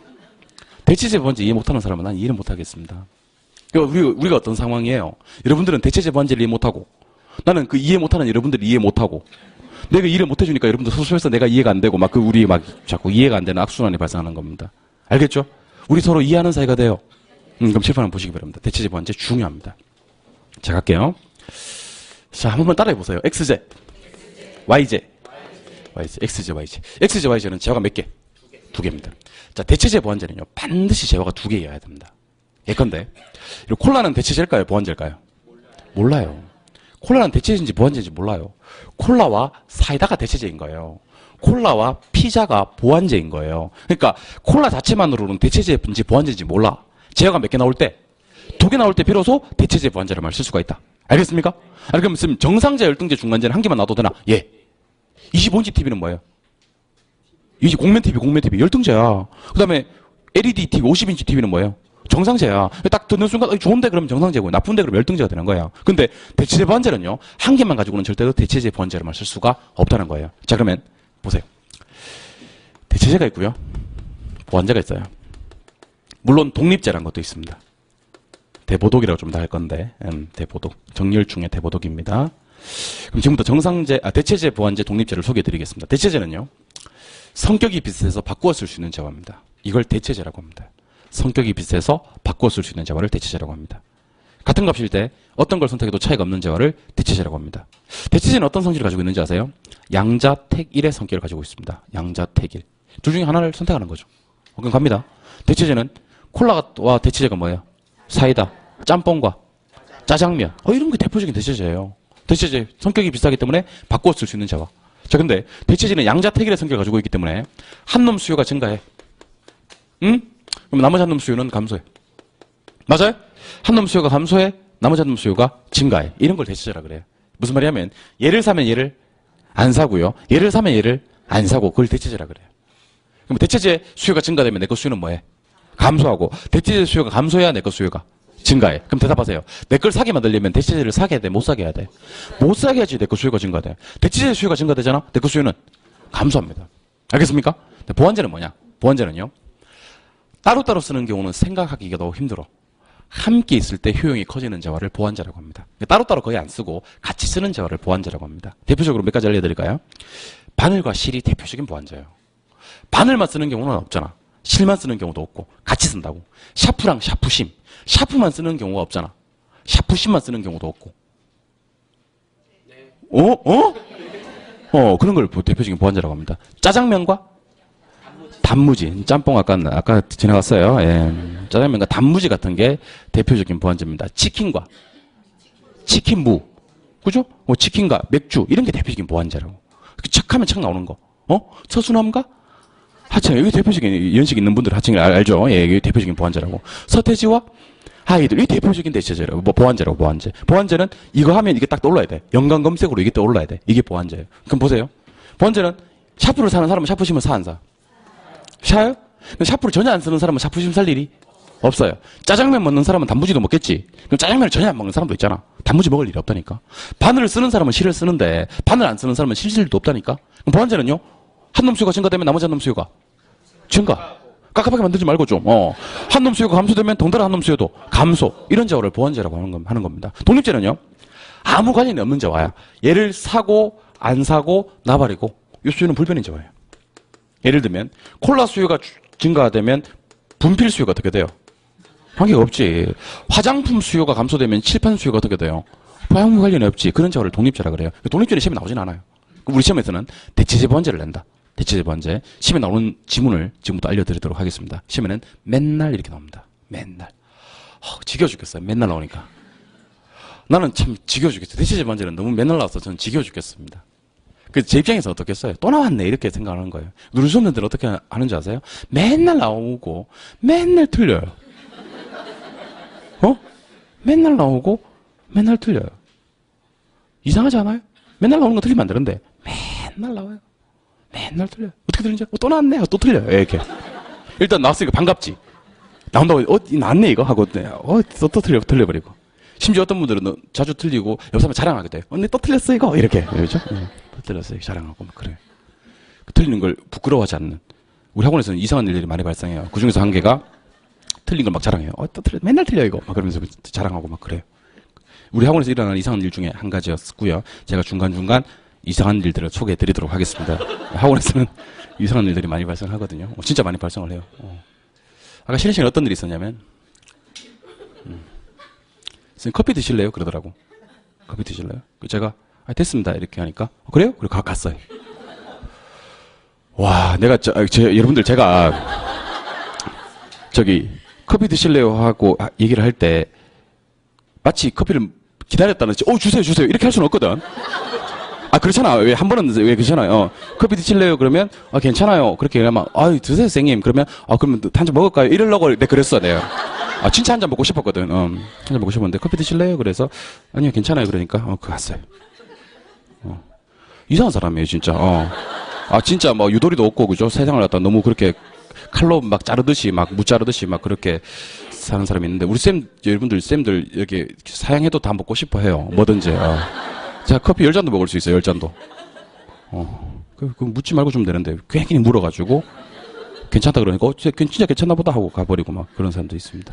대체제 보완제 이해 못하는 사람은 난 이해를 못하겠습니다. 우리가 어떤 상황이에요? 여러분들은 대체제 보완제를 이해 못하고 나는 그 이해 못하는 여러분들이 이해 못하고 내가 이해를 못해주니까 여러분들 소수해서 내가 이해가 안 되고 우리 자꾸 이해가 안 되는 악순환이 발생하는 겁니다. 알겠죠? 우리 서로 이해하는 사이가 돼요. 그럼 칠판 한번 보시기 바랍니다. 대체제 보완제 중요합니다. 자, 갈게요. 자, 한 번만 따라해 보세요. XZ, YZ, XZ, YZ. XZ, YZ는 제화가 몇 개? 두 개입니다. 자, 대체제 보완제는요, 반드시 제화가 두 개여야 됩니다. 예컨대, 콜라는 대체제일까요? 보완제일까요? 몰라요. 콜라는 대체제인지 보완제인지 몰라요. 콜라와 사이다가 대체제인 거예요. 콜라와 피자가 보완제인 거예요. 그러니까 콜라 자체만으로는 대체제인지 보완제인지 몰라. 제화가 몇 개 나올 때? 두 개 나올 때 비로소 대체제 보완제를 말 쓸 수가 있다. 알겠습니까? 그럼 정상제, 열등제, 중간제는 한 개만 놔도 되나? 예. 25인치 TV는 뭐예요? 이제 공면 TV 열등제야. 그 다음에 LED TV 50인치 TV는 뭐예요? 정상제야. 딱 듣는 순간 좋은데 그러면 정상제고 나쁜데 그러면 열등제가 되는 거야. 근데 대체제 보완제는요. 한 개만 가지고는 절대로 대체제 보완제를 쓸 수가 없다는 거예요. 자, 그러면 보세요. 대체제가 있고요. 보완제가 있어요. 물론 독립제라는 것도 있습니다. 대보독이라고 좀 더 할 건데 대보독. 정렬중의 대보독입니다. 그럼 지금부터 대체제, 보완제, 독립제를 소개해드리겠습니다. 대체제는요. 성격이 비슷해서 바꾸어 쓸 수 있는 재화입니다. 이걸 대체제라고 합니다. 성격이 비슷해서 바꾸어 쓸 수 있는 재화를 대체제라고 합니다. 같은 값일 때 어떤 걸 선택해도 차이가 없는 재화를 대체제라고 합니다. 대체제는 어떤 성질을 가지고 있는지 아세요? 양자택일의 성격을 가지고 있습니다. 양자택일. 둘 중에 하나를 선택하는 거죠. 그럼 갑니다. 대체제는 콜라와 대체제가 뭐예요? 사이다, 짬뽕과 짜장면. 이런 게 대표적인 대체제예요. 대체제 성격이 비슷하기 때문에 바꿔 쓸 수 있는 재화. 자, 근데 대체제는 양자택일의 성격을 가지고 있기 때문에 한 놈 수요가 증가해. 응? 그럼 나머지 한 놈 수요는 감소해. 맞아요? 한 놈 수요가 감소해, 나머지 한 놈 수요가 증가해. 이런 걸 대체제라 그래요. 무슨 말이냐면 얘를 사면 얘를 안 사고요. 얘를 사면 얘를 안 사고 그걸 대체제라 그래요. 그럼 대체제 수요가 증가되면 내 거 수요는 뭐해? 감소하고 대체제 수요가 감소해야 내 거 수요가 증가해. 그럼 대답하세요. 내 걸 사게 만들려면 대체제를 사게 해야 돼? 못 사게 해야 돼? 못 사게 해야지 내 거 수요가 증가돼. 대체제 수요가 증가되잖아? 내 거 수요는 감소합니다. 알겠습니까? 보완제는 뭐냐? 보완제는요. 따로따로 쓰는 경우는 생각하기가 너무 힘들어. 함께 있을 때 효용이 커지는 재화를 보완제라고 합니다. 따로따로 거의 안 쓰고 같이 쓰는 재화를 보완제라고 합니다. 대표적으로 몇 가지 알려드릴까요? 바늘과 실이 대표적인 보완제예요. 바늘만 쓰는 경우는 없잖아. 실만 쓰는 경우도 없고 같이 쓴다고. 샤프랑 샤프심. 샤프만 쓰는 경우가 없잖아. 샤프심만 쓰는 경우도 없고. 그런 걸 대표적인 보완제라고 합니다. 짜장면과 단무지, 짬뽕 아까 지나갔어요. 예. 짜장면과 단무지 같은 게 대표적인 보완제입니다. 치킨과 치킨무, 그죠? 치킨과 맥주 이런 게 대표적인 보완제라고. 척하면 척 나오는 거. 서수남과 하청, 여기 대표적인 연식 있는 분들 하청 알죠? 예, 이게 대표적인 보완제라고. 서태지와 하이들, 이게 대표적인 대체제라고. 보완제라고, 보완제. 보완제는 이거 하면 이게 딱 떠올라야 돼. 연관 검색으로 이게 떠올라야 돼. 이게 보완제예요. 그럼 보세요. 보완제는 샤프를 사는 사람은 샤프심을 사, 안 사? 샤요? 샤프를 전혀 안 쓰는 사람은 샤프심 살 일이 없어요. 짜장면 먹는 사람은 단무지도 먹겠지. 그럼 짜장면을 전혀 안 먹는 사람도 있잖아. 단무지 먹을 일이 없다니까. 바늘을 쓰는 사람은 실을 쓰는데 바늘 안 쓰는 사람은 실 쓸 일도 없다니까. 그럼 보완제는요? 한 놈 수요가 증가되면 나머지 한 놈 수요가 증가. 깝깝하게 만들지 말고 좀. 한 놈 수요가 감소되면 덩달아 한 놈 수요도 감소. 이런 재화를 보완제라고 하는 겁니다. 독립제는요? 아무 관련이 없는 재화야. 얘를 사고 안 사고 나발이고 이 수요는 불변인 재화예요. 예를 들면 콜라 수요가 증가되면 분필 수요가 어떻게 돼요? 관계가 없지. 화장품 수요가 감소되면 칠판 수요가 어떻게 돼요? 아무 관련이 없지. 그런 재화를 독립제라 그래요. 독립제는 시험에 나오진 않아요. 우리 시험에서는 대체제 보완제를 낸다. 대체제 보완제. 시험에 나오는 지문을 지금부터 알려드리도록 하겠습니다. 시험에는 맨날 이렇게 나옵니다. 맨날. 지겨워 죽겠어요. 맨날 나오니까. 나는 참 지겨워 죽겠어요. 대체제 보완제는 너무 맨날 나와서 저는 지겨워 죽겠습니다. 그래서 제 입장에서 어떻겠어요? 또 나왔네 이렇게 생각하는 거예요. 누리수험생들 어떻게 하는지 아세요? 맨날 나오고 맨날 틀려요. 맨날 나오고 맨날 틀려요. 이상하지 않아요? 맨날 나오는 거 틀리면 안 되는데 맨날 나와요. 맨날 틀려요. 어떻게 틀린지 또 나왔네. 또 틀려요. 이렇게. 일단 나왔으니까 반갑지. 나온다고 나왔네 이거 하고 또 틀려버리고. 심지어 어떤 분들은 자주 틀리고 옆 사람 자랑하게 돼요. 언니 또 틀렸어 이거 이렇게. 그렇죠? 또 틀렸어요. 자랑하고 막 그래요. 틀리는 걸 부끄러워하지 않는. 우리 학원에서는 이상한 일들이 많이 발생해요. 그 중에서 한 개가 틀린 걸 막 자랑해요. 또 틀려. 맨날 틀려 이거. 막 그러면서 자랑하고 막 그래요. 우리 학원에서 일어나는 이상한 일 중에 한 가지였고요. 제가 중간중간 이상한 일들을 소개해 드리도록 하겠습니다. 학원에서는 이상한 일들이 많이 발생하거든요. 진짜 많이 발생을 해요. 아까 쉬는 시간에 어떤 일이 있었냐면 선생님 커피 드실래요? 그러더라고. 커피 드실래요? 제가 됐습니다. 이렇게 하니까 그래요? 그리고 갔어요. 와, 내가 여러분들 제가 저기 커피 드실래요? 하고 얘기를 할 때 마치 커피를 기다렸다는 주세요 이렇게 할 수는 없거든. 그렇잖아. 왜 한 번은 왜 그러잖아요. 커피 드실래요? 그러면 괜찮아요. 그렇게 하면 드세요 선생님. 그러면 그러면 한 잔 먹을까요? 이러려고 내가 그랬어 내가. 진짜 한 잔 먹고 싶었거든. 한 잔 먹고 싶었는데 커피 드실래요? 그래서 아니요 괜찮아요. 그러니까 갔어요. 이상한 사람이에요 진짜. 진짜 뭐 유도리도 없고 그죠? 세상을 갖다 너무 그렇게 칼로 막 자르듯이 막 무 자르듯이 막 그렇게 사는 사람이 있는데 우리 여러분들 쌤들 이렇게 사양해도 다 먹고 싶어 해요. 뭐든지. 제가 커피 10잔도 먹을 수 있어요. 10잔도. 그 묻지 말고 주면 되는데 괜히 물어가지고 괜찮다 그러니까 진짜 괜찮나 보다 하고 가버리고 막 그런 사람도 있습니다.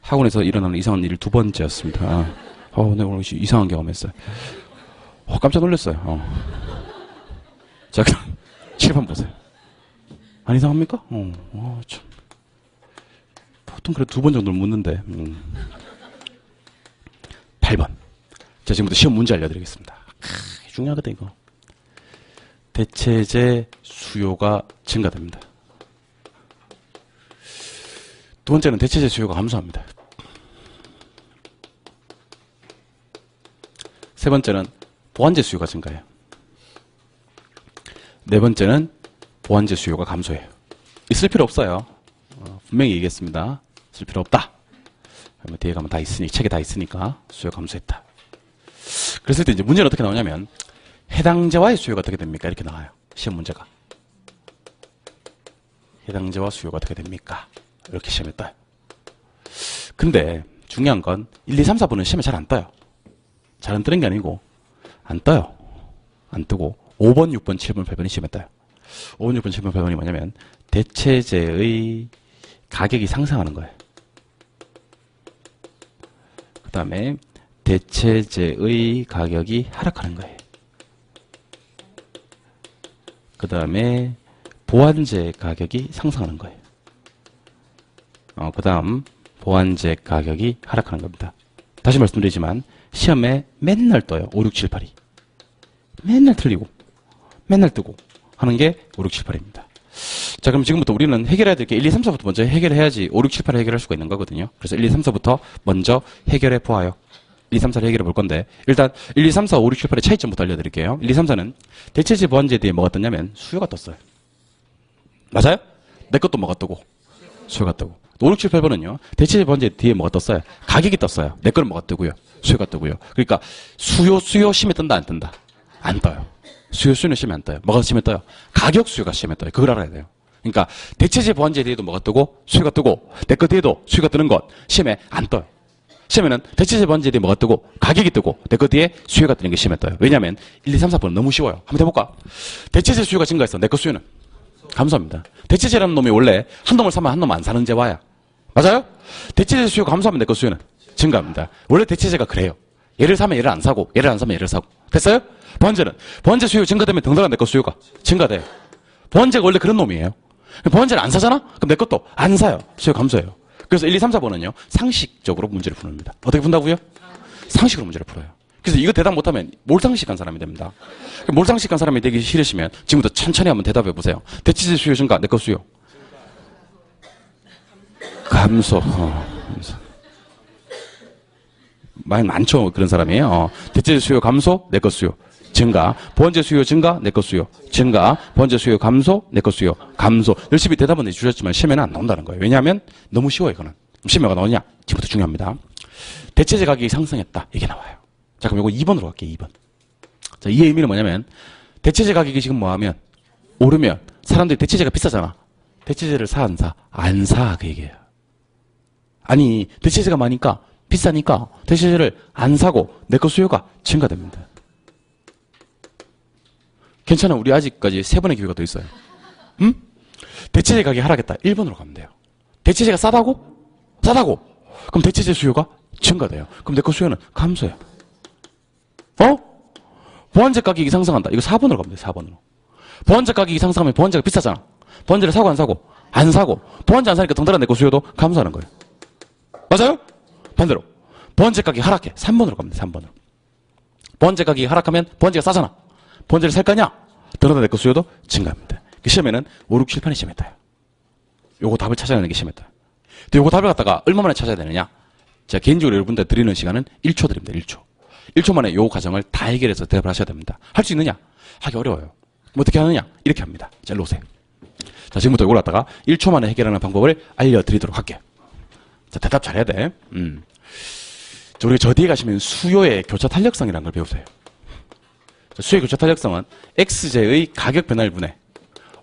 학원에서 일어나는 이상한 일 2번째였습니다. 내가 오늘 이상한 경험했어요. 깜짝 놀랐어요. 자, 그럼 칠판 보세요. 안 이상합니까? 참. 보통 그래 2번 정도는 묻는데. 8번. 자, 지금부터 시험 문제 알려드리겠습니다. 중요하거든, 이거. 대체제 수요가 증가됩니다. 두 번째는 대체재 수요가 감소합니다. 세 번째는 보완재 수요가 증가해요. 네 번째는 보완재 수요가 감소해요. 있을 필요 없어요. 분명히 얘기했습니다. 있을 필요 없다. 뒤에 가면 다 있으니, 책에 다 있으니까 수요가 감소했다. 그랬을 때 이제 문제는 어떻게 나오냐면 해당재와의 수요가 어떻게 됩니까? 이렇게 나와요. 시험 문제가. 해당재와 수요가 어떻게 됩니까? 이렇게 시험에 떠요. 근데 중요한 건 1, 2, 3, 4번은 시험에 잘 안 떠요. 잘 안 뜨는 게 아니고 안 떠요. 안 뜨고 5번, 6번, 7번, 8번이 시험에 떠요. 5번, 6번, 7번, 8번이 뭐냐면 대체재의 가격이 상승하는 거예요. 그 다음에 대체재의 가격이 하락하는 거예요. 그 다음에 보완재 가격이 상승하는 거예요. 그 다음 보완재 가격이 하락하는 겁니다. 다시 말씀드리지만 시험에 맨날 떠요. 5, 6, 7, 8이. 맨날 틀리고 맨날 뜨고 하는 게 5, 6, 7, 8입니다. 자, 그럼 지금부터 우리는 해결해야 될 게 1, 2, 3, 4부터 먼저 해결해야지 5, 6, 7, 8을 해결할 수가 있는 거거든요. 그래서 1, 2, 3, 4부터 먼저 해결해 보아요. 1, 2, 3, 4를 해결해 볼 건데 일단 1, 2, 3, 4, 5, 6, 7, 8의 차이점부터 알려드릴게요. 1, 2, 3, 4는 대체재 보완재에 대해 뭐가 떴냐면 수요가 떴어요. 맞아요? 내 것도 뭐가 뜨고 수요가 뜨고 5, 6, 7, 8번은요. 대체재 보완재 뒤에 뭐가 떴어요? 가격이 떴어요. 내 거는 뭐가 뜨고요. 수요가 뜨고요. 그러니까 수요 심에 뜬다 안 뜬다? 안 떠요. 수요는 심에 안 떠요. 뭐가 심에 떠요? 가격 수요가 심에 떠요. 그걸 알아야 돼요. 그러니까 대체재 보완재 뒤에도 뭐가 뜨고 수요가 뜨고 내 거 뒤에도 수요가 뜨는 것 시험에 안 떠요. 시험에는 대체재 보완재 뒤에 뭐가 뜨고 가격이 뜨고 내 거 뒤에 수요가 뜨는 게 시험에 떠요. 왜냐하면 1, 2, 3, 4번은 너무 쉬워요. 한번 해볼까? 대체재 수요가 증가했어. 내 거 수요는 감소합니다. 대체재라는 놈이 원래 한 놈을 사면 한 놈 안 사는 재화야. 맞아요? 대체재 수요가 감소하면 내 거 수요는 증가합니다. 원래 대체재가 그래요. 얘를 사면 얘를 안 사고 얘를 안 사면 얘를 사고. 됐어요? 보완재는 보완재 수요 증가되면 덩달아 내 거 수요가 증가돼요. 보완재가 원래 그런 놈이에요. 보완재를 안 사잖아? 그럼 내 것도 안 사요. 수요 감소해요. 그래서 1, 2, 3, 4번은요. 상식적으로 문제를 푸는겁니다. 어떻게 푼다고요? 상식으로 문제를 풀어요. 그래서 이거 대답 못하면 몰상식한 사람이 됩니다. 몰상식한 사람이 되기 싫으시면 지금부터 천천히 한번 대답해 보세요. 대체재 수요 증가, 내 거 수요. 감소. 많이 많죠. 그런 사람이에요. 대체재 수요 감소, 내 거 수요. 증가. 보완재 수요 증가, 내 거 수요. 증가. 보완재 수요 감소, 내 거 수요. 감소. 열심히 대답은 해주셨지만 시험에는 안 나온다는 거예요. 왜냐하면 너무 쉬워요. 이거는. 시험에가 나오냐? 지금부터 중요합니다. 대체재 가격이 상승했다. 이게 나와요. 자, 그럼 이거 2번으로 갈게요. 2번. 자, 이 의미는 뭐냐면 대체재 가격이 지금 뭐하면 오르면 사람들이 대체재가 비싸잖아. 대체재를 사, 안 사? 안 사. 그 얘기예요. 아니, 대체재가 많으니까 비싸니까 대체재를 안 사고 내 거 수요가 증가됩니다. 괜찮아. 우리 아직까지 3번의 기회가 더 있어요. 응? 대체재 가격이 하락했다. 1번으로 가면 돼요. 대체재가 싸다고? 싸다고. 그럼 대체재 수요가 증가돼요. 그럼 내 거 수요는 감소해요. 보완재 가격이 상승한다. 이거 4번으로 가면 돼요. 4번으로. 보완재 가격이 상승하면 보완재가 비싸잖아. 보완재를 사고 안 사고? 안 사고. 보완재 안 사니까 덩달아 내 거 수요도 감소하는 거예요. 맞아요? 반대로. 보완재 가격이 하락해. 3번으로 가면 돼. 3번으로. 보완재 가격이 하락하면 보완재가 싸잖아. 보완재를 살 거냐? 덩달아 내 거 수요도 증가합니다. 그 시험에는 5, 6, 7, 8이 시험에 떠요. 요거 답을 찾아내는 게 시험에 떠요. 근데 요거 답을 갖다가 얼마 만에 찾아야 되느냐? 제가 개인적으로 여러분들 드리는 시간은 1초 드립니다. 1초. 1초 만에 요 과정을 다 해결해서 대답을 하셔야 됩니다. 할 수 있느냐? 하기 어려워요. 뭐 어떻게 하느냐? 이렇게 합니다. 자, 일로 오세요. 자, 지금부터 이걸 갖다가 1초 만에 해결하는 방법을 알려드리도록 할게요. 자, 대답 잘해야 돼. 우리가 저 뒤에 가시면 수요의 교차 탄력성이라는 걸 배우세요. 자, 수요의 교차 탄력성은 X제의 가격 변화율 분의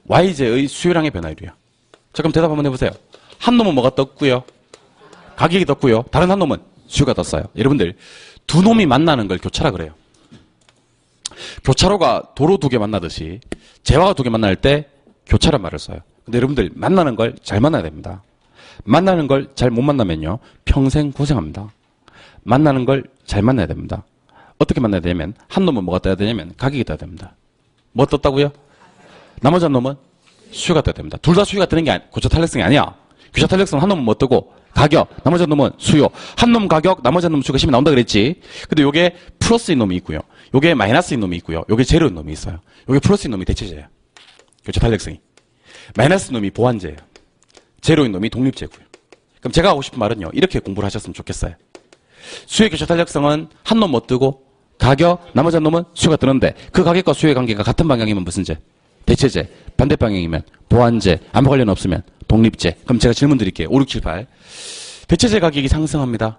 Y제의 수요량의 변화율이야. 자, 그럼 대답 한번 해보세요. 한 놈은 뭐가 떴고요? 가격이 떴고요. 다른 한 놈은 수요가 떴어요. 여러분들 두 놈이 만나는 걸 교차라 그래요. 교차로가 도로 두 개 만나듯이 재화가 두 개 만날 때 교차란 말을 써요. 근데 여러분들 만나는 걸 잘 만나야 됩니다. 만나는 걸 잘 못 만나면요 평생 고생합니다. 만나는 걸 잘 만나야 됩니다. 어떻게 만나야 되냐면 한 놈은 뭐가 떠야 되냐면 가격이 떠야 됩니다. 뭐 떴다고요? 나머지 한 놈은 수요가 떠야 됩니다. 둘 다 수요가 뜨는 게 교차 탄력성이 아니야. 교차 탄력성 한 놈은 뭐 뜨고 가격, 나머지 한 놈은 수요. 한 놈 가격, 나머지 한 놈 수요가 심히 나온다 그랬지. 근데 요게 플러스인 놈이 있고요. 요게 마이너스인 놈이 있고요. 요게 제로인 놈이 있어요. 요게 플러스인 놈이 대체재예요. 교차 탄력성이. 마이너스 놈이 보완재예요. 제로인 놈이 독립재고요. 그럼 제가 하고 싶은 말은요. 이렇게 공부를 하셨으면 좋겠어요. 수요의 교차 탄력성은 한 놈 못 뜨고 가격, 나머지 한 놈은 수요가 뜨는데 그 가격과 수요의 관계가 같은 방향이면 무슨 제? 대체제. 반대 방향이면 보완제. 아무 관련 없으면 독립제. 그럼 제가 질문 드릴게요. 5, 6, 7, 8. 대체제 가격이 상승합니다.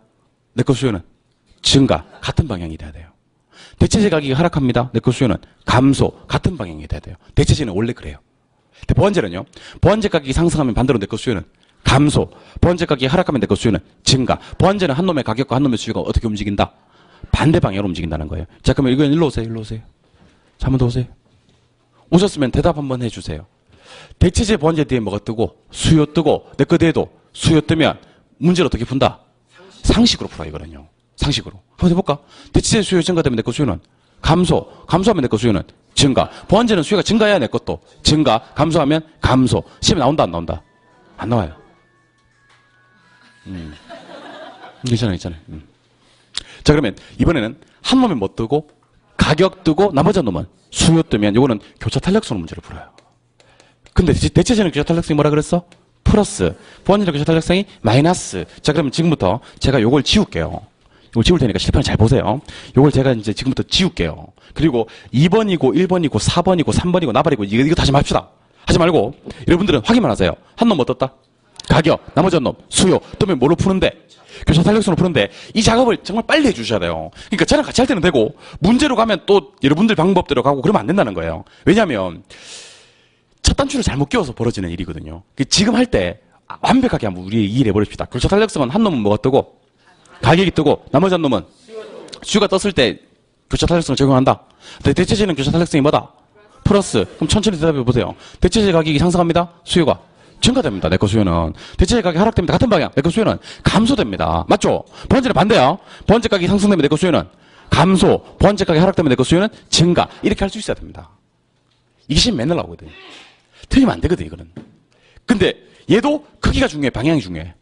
내 거 수요는 증가. 같은 방향이 돼야 돼요. 대체제 가격이 하락합니다. 내 거 수요는 감소. 같은 방향이 돼야 돼요. 대체제는 원래 그래요. 근데 보완제는요. 보완제 가격이 상승하면 반대로 내 거 수요는 감소. 보완제 가격이 하락하면 내 거 수요는 증가. 보완제는 한 놈의 가격과 한 놈의 수요가 어떻게 움직인다? 반대 방향으로 움직인다는 거예요. 자, 그러면 이건 일로 오세요. 일로 오세요. 자, 한 번 더 오세요. 오셨으면 대답 한번 해주세요. 대체제 보완제 뒤에 뭐가 뜨고 수요 뜨고 내 거 뒤에도 수요 뜨면 문제를 어떻게 푼다? 상식으로 풀어 이거는요. 상식으로. 한번 해볼까? 대체제 수요 증가되면 내 거 수요는 감소. 감소하면 내 거 수요는 증가. 보완제는 수요가 증가해야 내 것도 증가. 감소하면 감소. 시험에 나온다 안 나온다? 안 나와요. 괜찮아요. 자, 그러면 이번에는 한 놈이 뭐 뜨고 가격 뜨고 나머지 한 놈은 수요 뜨면 이거는 교차 탄력성 문제를 풀어요. 근데 대체제는 교차 탄력성이 뭐라 그랬어? 플러스. 보완제는 교차 탄력성이 마이너스. 자, 그러면 지금부터 제가 요걸 지울게요. 이걸 지울 테니까 실판 잘 보세요. 요걸 제가 이제 지금부터 지울게요. 그리고 2번이고 1번이고 4번이고 3번이고 나발이고 이거 다시 합시다. 하지 말고 여러분들은 확인만 하세요. 한 놈 뭐 떴다? 가격. 나머지 한 놈 수요. 뜨면 뭐로 푸는데? 교차 탄력성으로 푸는데 이 작업을 정말 빨리 해주셔야 돼요. 그러니까 저랑 같이 할 때는 되고 문제로 가면 또 여러분들 방법대로 가고 그러면 안 된다는 거예요. 왜냐하면 첫 단추를 잘못 끼워서 벌어지는 일이거든요. 지금 할 때 완벽하게 한번 우리 이해를 해버립시다. 교차 탄력성은 한 놈은 뭐가 뜨고 가격이 뜨고 나머지 한 놈은 수요가 떴을 때 교차 탄력성을 적용한다. 대체제는 교차 탄력성이 뭐다? 플러스. 그럼 천천히 대답해 보세요. 대체제 가격이 상승합니다. 수요가 증가됩니다. 내 거 수요는. 대체제 가격이 하락됩니다. 같은 방향. 내 거 수요는 감소됩니다. 맞죠? 보완제는 반대야. 보완제 가격이 상승되면 내 거 수요는 감소. 보완제 가격이 하락되면 내 거 수요는 증가. 이렇게 할 수 있어야 됩니다. 이게 시험 맨날 나오거든. 틀리면 안 되거든, 이거는. 근데 얘도 크기가 중요해. 방향이 중요해.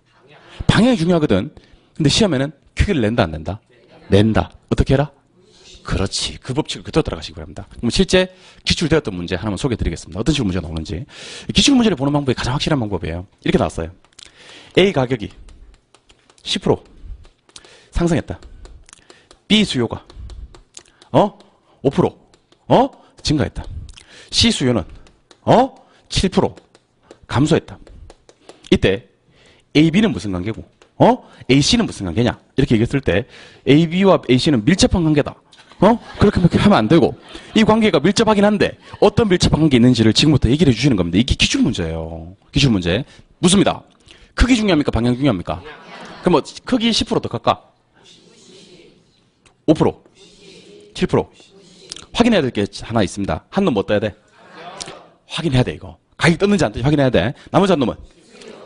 방향이 중요하거든. 근데 시험에는 크기를 낸다, 안 낸다? 낸다. 어떻게 해라? 그렇지. 그 법칙을 그대로 따라가시기 바랍니다. 그럼 실제 기출되었던 문제 하나만 소개해 드리겠습니다. 어떤 식으로 문제가 나오는지. 기출 문제를 보는 방법이 가장 확실한 방법이에요. 이렇게 나왔어요. A 가격이 10% 상승했다. B 수요가 5% 증가했다. C 수요는 7% 감소했다. 이때 A, B는 무슨 관계고 A, C는 무슨 관계냐? 이렇게 얘기했을 때 A, B와 A, C는 밀접한 관계다. 그렇게 하면 안 되고 이 관계가 밀접하긴 한데 어떤 밀접한 관계 있는지를 지금부터 얘기를 해주시는 겁니다. 이게 기출 문제예요. 기출 문제. 묻습니다. 크기 중요합니까? 방향 중요합니까? 그럼 뭐 크기 10% 더 갈까? 5%? 7%? 확인해야 될 게 하나 있습니다. 한 놈 뭐 떠야 돼? 확인해야 돼 이거. 가격이 떴는지 안 떴는지 확인해야 돼. 나머지 한 놈은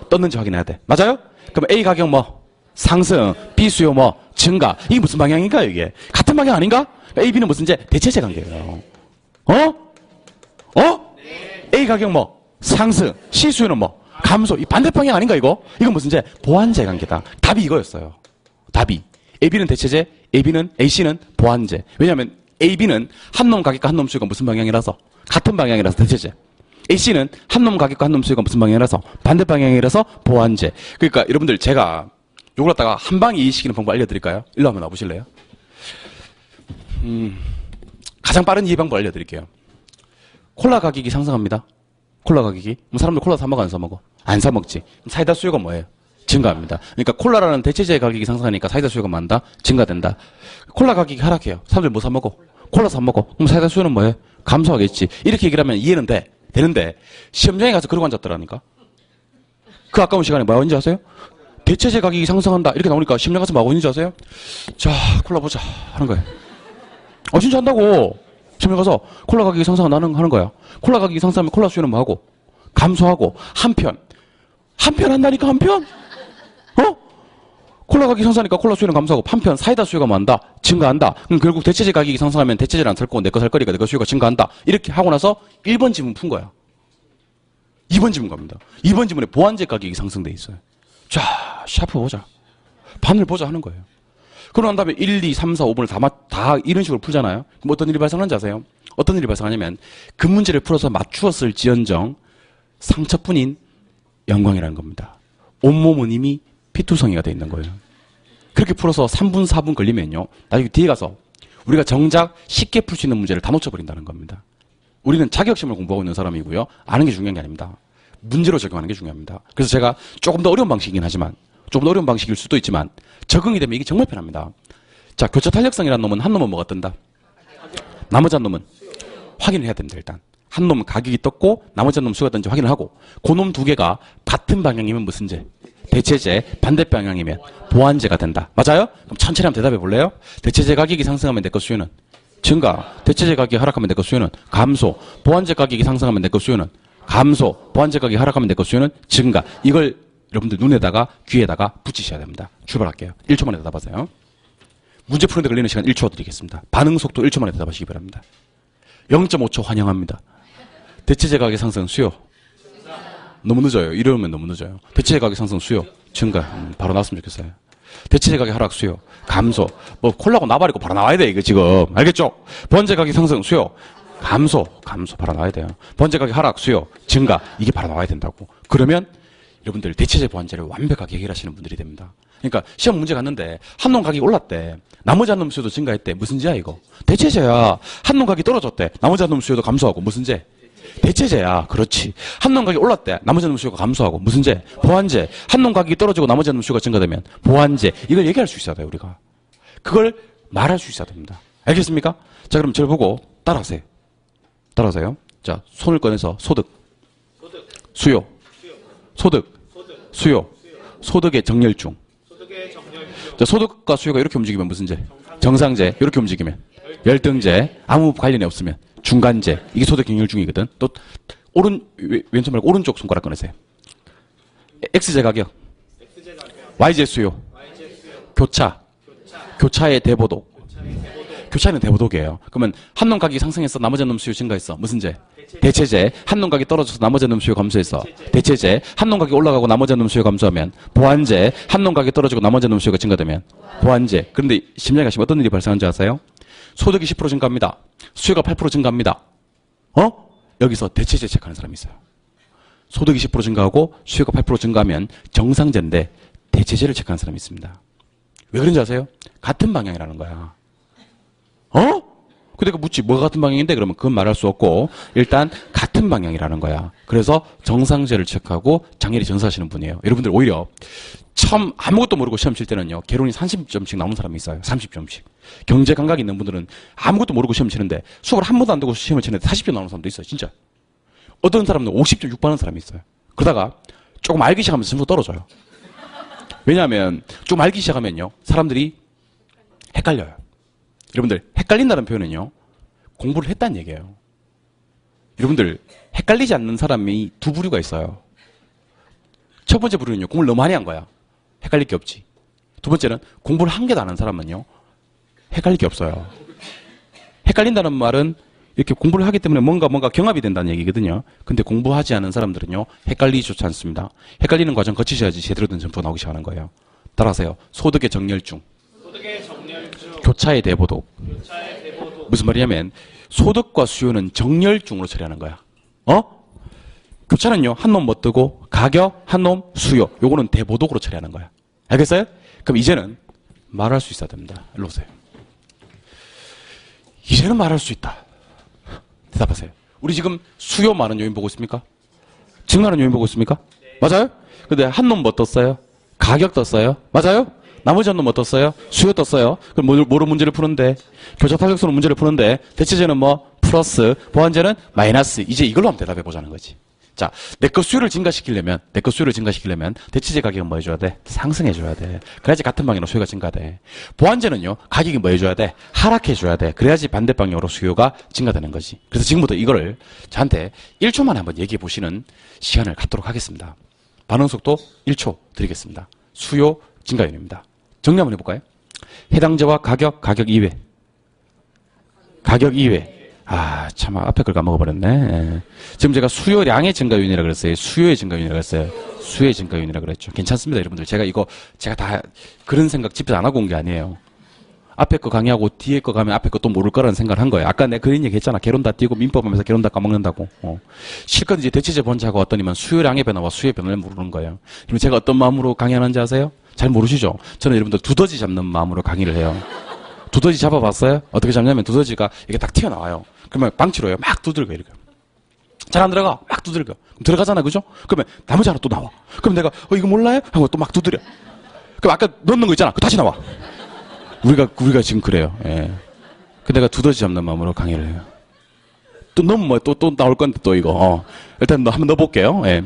떴는지 확인해야 돼. 맞아요? 그럼 A 가격 뭐? 상승, B 수요 뭐? 증가. 이게 무슨 방향인가요 이게? 같은 방향 아닌가? A, B는 무슨 제? 대체제 관계예요. A 가격 뭐? 상승, C 수요는 뭐? 감소. 이 반대 방향 아닌가 이거? 이건 무슨 제? 보완제 관계다. 답이 이거였어요. 답이. A, B는 대체제, A, C는 보완제. 왜냐하면 A, B는 한 놈 가격과 한 놈 수요가 무슨 방향이라서? 같은 방향이라서 대체제. A, C는 한 놈 가격과 한 놈 수요가 무슨 방향이라서? 반대 방향이라서 보완제. 그러니까 여러분들 제가 요걸 갖다가 한 방에 이해시키는 방법 알려드릴까요? 일로 한번 와보실래요? 가장 빠른 이해 방법 알려드릴게요. 콜라 가격이 상승합니다. 콜라 가격이. 사람들 콜라 사 먹어 안 사 먹어? 안 사 먹지. 사이다 수요가 뭐예요? 증가합니다. 그러니까 콜라라는 대체제 가격이 상승하니까 사이다 수요가 많다? 증가된다. 콜라 가격이 하락해요. 사람들 뭐 사 먹어? 콜라 사 먹어. 그럼 사이다 수요는 뭐예요? 감소하겠지. 이렇게 얘기를 하면 이해는 돼. 되는데 시험장에 가서 그러고 앉았더라니까. 그 아까운 시간에 뭐 하고 있는지 아세요? 대체제 가격이 상승한다. 이렇게 나오니까 시험장 가서 뭐 하고 있는지 아세요? 자, 콜라 보자. 하는 거예요. 진짜 한다고. 시험장 가서 콜라 가격이 상승한다 하는 거야. 콜라 가격이 상승하면 콜라 수요는 뭐 하고? 감소하고. 한편 한다니까 한편? 콜라 가격이 상승하니까 콜라 수요는 감소하고 한편 사이다 수요가 뭐 한다? 증가한다. 그럼 결국 대체제 가격이 상승하면 대체제를 안 살 거고 내 거 살 거니까 내 거 수요가 증가한다. 이렇게 하고 나서 1번 지문 푼 거야. 2번 지문 갑니다. 2번 지문에 보완제 가격이 상승돼 있어요. 자, 샤프 보자. 반을 보자 하는 거예요. 그러고 난 다음에 1, 2, 3, 4, 5번을 다 이런 식으로 풀잖아요. 그럼 어떤 일이 발생하는지 아세요? 어떤 일이 발생하냐면 그 문제를 풀어서 맞추었을 지언정 상처뿐인 영광이라는 겁니다. 온몸은 이미 피투성이가 돼 있는 거예요. 그렇게 풀어서 3분, 4분 걸리면요. 나중에 뒤에 가서 우리가 정작 쉽게 풀 수 있는 문제를 다 놓쳐버린다는 겁니다. 우리는 자격시험을 공부하고 있는 사람이고요. 아는 게 중요한 게 아닙니다. 문제로 적용하는 게 중요합니다. 그래서 제가 조금 더 어려운 방식이긴 하지만, 조금 더 어려운 방식일 수도 있지만, 적응이 되면 이게 정말 편합니다. 자, 교차 탄력성이라는 놈은 한 놈은 뭐가 뜬다? 나머지 한 놈은 확인을 해야 됩니다, 일단. 한 놈은 가격이 떴고, 나머지 한 놈은 수가 떴는지 확인을 하고, 그 놈 두 개가 같은 방향이면 무슨 제? 대체제, 반대 방향이면 보완제가 된다. 맞아요? 그럼 천천히 한번 대답해 볼래요? 대체제 가격이 상승하면 내 거 수요는 증가. 대체제 가격이 하락하면 내 거 수요는 감소. 보완제 가격이 상승하면 내 거 수요는 감소. 보완제 가격이 하락하면 내 거 수요는 증가. 이걸 여러분들 눈에다가 귀에다가 붙이셔야 됩니다. 출발할게요. 1초 만에 대답하세요. 문제 푸는데 걸리는 시간 1초 드리겠습니다. 반응 속도 1초 만에 대답하시기 바랍니다. 0.5초 환영합니다. 대체제 가격 상승 수요. 너무 늦어요. 이러면 너무 늦어요. 대체제 가격 상승 수요. 증가. 바로 나왔으면 좋겠어요. 대체제 가격 하락 수요. 감소. 뭐 콜라고 나발이고 바로 나와야 돼 이거 지금. 알겠죠? 보완제 가격 상승 수요. 감소. 바로 나와야 돼요. 보완제 가격 하락 수요. 증가. 이게 바로 나와야 된다고. 그러면 여러분들 대체제 보완제를 완벽하게 해결하시는 분들이 됩니다. 그러니까 시험 문제 갔는데 한 놈 가격이 올랐대. 나머지 한 놈 수요도 증가했대. 무슨 제야 이거? 대체제야. 한 놈 가격이 떨어졌대. 나머지 한 놈 수요도 감소하고. 무슨 제? 대체제야. 그렇지. 한 놈 가격이 올랐대. 나머지 한 놈 수요가 감소하고. 무슨 제? 보완제. 한 놈 가격이 떨어지고 나머지 한 놈 수요가 증가되면 보완제. 이걸 얘기할 수 있어야 돼요, 우리가. 그걸 말할 수 있어야 됩니다. 알겠습니까? 자, 그럼 저를 보고 따라하세요. 따라하세요. 자, 손을 꺼내서 소득. 수요. 소득. 수요. 소득의 정렬중. 자, 소득과 수요가 이렇게 움직이면 무슨 제? 정상제. 이렇게 움직이면 열등제. 아무 관련이 없으면 중간제. 이게 소득 정렬중이거든. 또 왼손 말고 오른쪽 손가락 꺼내세요. X제 가격. Y제 수요. 교차. 교차의 대보도. 교차는 대보도계예요. 그러면 한 놈 가격이 상승했어. 나머지 한 놈 수요 증가했어. 무슨 제? 대체제. 한 놈 가격이 떨어져서 나머지 한 놈 수요 감소했어. 대체제. 한 놈 가격이 올라가고 나머지 한 놈 수요 감소하면 보완제. 한 놈 가격이 떨어지고 나머지 한 놈 수요가 증가되면 보완제. 그런데 심리에 가시면 어떤 일이 발생하는지 아세요? 소득이 10% 증가합니다. 수요가 8% 증가합니다. 여기서 대체제 체크하는 사람이 있어요. 소득이 10% 증가하고 수요가 8% 증가하면 정상제인데 대체제를 체크하는 사람이 있습니다. 왜 그런지 아세요? 같은 방향이라는 거야. 근데 그 묻지 뭐가 같은 방향인데 그러면 그건 말할 수 없고 일단 같은 방향이라는 거야. 그래서 정상제를 체크하고 장애리 전사하시는 분이에요. 여러분들 오히려 처음 아무것도 모르고 시험 칠 때는요. 개론이 30점씩 나오는 사람이 있어요. 30점씩. 경제 감각이 있는 분들은 아무것도 모르고 시험 치는데 수업을 한 번도 안 듣고 시험을 치는데 40점 나오는 사람도 있어요. 진짜. 어떤 사람은 50점 6받는 사람이 있어요. 그러다가 조금 알기 시작하면 점수 떨어져요. 왜냐하면 좀 알기 시작하면요. 사람들이 헷갈려요. 여러분들 헷갈린다는 표현은요. 공부를 했다는 얘기예요. 여러분들 헷갈리지 않는 사람이 두 부류가 있어요. 첫 번째 부류는요. 공부를 너무 많이 한 거야. 헷갈릴 게 없지. 두 번째는 공부를 한 개도 안 한 사람은요. 헷갈릴 게 없어요. 헷갈린다는 말은 이렇게 공부를 하기 때문에 뭔가 경합이 된다는 얘기거든요. 근데 공부하지 않은 사람들은요. 헷갈리지조차 않습니다. 헷갈리는 과정 거치셔야지 제대로 된 점수가 나오기 시작하는 거예요. 따라하세요. 소득의 정렬중. 교차의 대보도. 무슨 말이냐면 소득과 수요는 정렬중으로 처리하는 거야. 교차는요. 한 놈 뭐 뜨고 가격, 한 놈 수요. 요거는 대보독으로 처리하는 거야. 알겠어요? 그럼 이제는 말할 수 있어야 됩니다. 일로 오세요. 이제는 말할 수 있다. 대답하세요. 우리 지금 수요 많은 요인 보고 있습니까? 증가하는 요인 보고 있습니까? 맞아요? 근데 한 놈 뭐 떴어요? 가격 떴어요? 맞아요? 나머지 한 놈 뭐 떴어요? 수요 떴어요? 그럼 뭐로 문제를 푸는데? 교차 탄력성으로 문제를 푸는데 대체제는 뭐? 플러스, 보완제는 마이너스. 이제 이걸로 한번 대답해 보자는 거지. 자, 내 거 수요를 증가시키려면 대체제 가격은 뭐 해줘야 돼? 상승해줘야 돼. 그래야지 같은 방향으로 수요가 증가돼. 보완제는요, 가격이 뭐 해줘야 돼? 하락해줘야 돼. 그래야지 반대 방향으로 수요가 증가되는 거지. 그래서 지금부터 이거를 저한테 1초 만에 한번 얘기해 보시는 시간을 갖도록 하겠습니다. 반응 속도 1초 드리겠습니다. 수요 증가 요인입니다. 정리 한번 해볼까요? 해당제와 가격 이외. 가격 이외. 참, 앞에 걸 까먹어버렸네. 지금 제가 수요량의 증가 요인이라고 그랬어요. 수요의 증가 요인이라고 그랬어요. 수요의 증가 요인이라고 그랬죠. 괜찮습니다, 여러분들. 제가 다 그런 생각 집에서 안 하고 온 게 아니에요. 앞에 거 강의하고 뒤에 거 가면 앞에 거 또 모를 거라는 생각을 한 거예요. 아까 내가 그런 얘기 했잖아. 개론 다 띄고 민법하면서 개론 다 까먹는다고. 실컷 이제 대체제 번지하고 왔더니만 수요량의 변화와 수요의 변화를 모르는 거예요. 그럼 제가 어떤 마음으로 강의하는지 아세요? 잘 모르시죠? 저는 여러분들 두더지 잡는 마음으로 강의를 해요. 두더지 잡아봤어요? 어떻게 잡냐면 두더지가 이게 딱 튀어나와요. 그러면 방치로요. 막 두들겨 이렇게. 잘 안 들어가. 막 두들겨. 그럼 들어가잖아, 그죠? 그러면 나머지 하나 또 나와. 그럼 내가 이거 몰라요? 하고 또 막 두드려. 그럼 아까 넣는 거 있잖아. 그 다시 나와. 우리가 지금 그래요. 예. 그 내가 두더지 잡는 마음으로 강의를 해요. 또 넣으면 뭐 또 나올 건데 또 이거. 일단 한번 넣어볼게요. 예.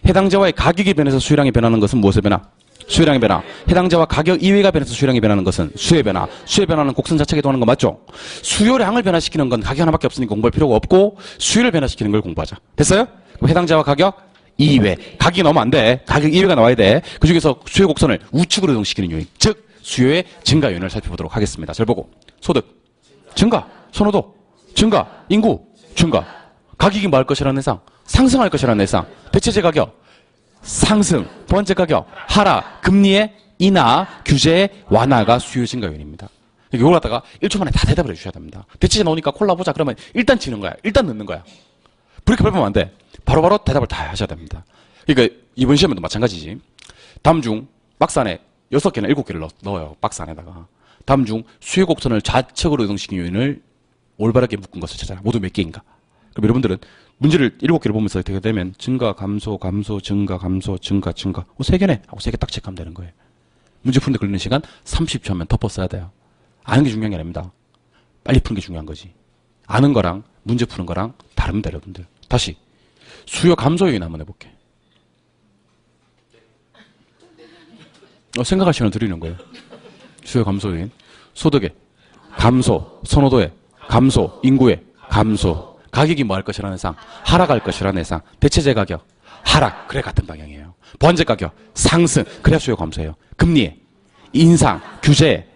해당자와의 가격이 변해서 수요량이 변하는 것은 무엇의 변화? 수요량의 변화. 해당자와 가격 이외가 변해서 수요량이 변하는 것은 수요의 변화. 수요의 변화는 곡선 자체가 이동하는 거 맞죠? 수요량을 변화시키는 건 가격 하나밖에 없으니까 공부할 필요가 없고 수요를 변화시키는 걸 공부하자. 됐어요? 그럼 해당자와 가격 이외. 가격이 나오면 안 돼. 가격 이외가 나와야 돼. 그 중에서 수요 곡선을 우측으로 이동시키는 요인. 즉 수요의 증가 요인을 살펴보도록 하겠습니다. 잘 보고. 소득 증가. 선호도 증가. 인구 증가. 가격이 뭐 할 것이라는 예상? 상승할 것이라는 예상. 대체재 가격 상승. 번째 가격 하락. 금리의 인하, 규제의 완화가 수요 증가 요인입니다. 이걸 갖다가 1초 만에 다 대답을 해주셔야 됩니다. 대체재 나오니까 콜라 보자. 그러면 일단 치는 거야. 일단 넣는 거야. 브레이크 밟으면 안 돼. 바로바로 대답을 다 하셔야 됩니다. 그러니까 이번 시험에도 마찬가지지. 다음 중 박스 안에 6개나 7개를 넣어요. 박스 안에다가. 다음 중 수요 곡선을 좌측으로 이동시킨 요인을 올바르게 묶은 것을 찾아라. 모두 몇 개인가? 그럼 여러분들은 문제를 7개를 보면서 어떻게 되면 증가, 감소, 감소, 증가, 감소, 증가, 증가. 3개네. 하고 3개 딱 체크하면 되는 거예요. 문제 푸는데 걸리는 시간 30초면 덮어 써야 돼요. 아는 게 중요한 게 아닙니다. 빨리 푸는 게 중요한 거지. 아는 거랑 문제 푸는 거랑 다릅니다, 여러분들. 다시 수요 감소 요인 한번 해볼게. 생각할 시간을 드리는 거예요. 수요 감소 요인. 소득의 감소, 선호도의 감소, 인구의 감소. 가격이 뭐 할 것이라는 예상? 하락할 것이라는 예상. 대체재 가격 하락. 그래 같은 방향이에요. 번째 가격 상승. 그래야 수요 감소예요. 금리 인상, 규제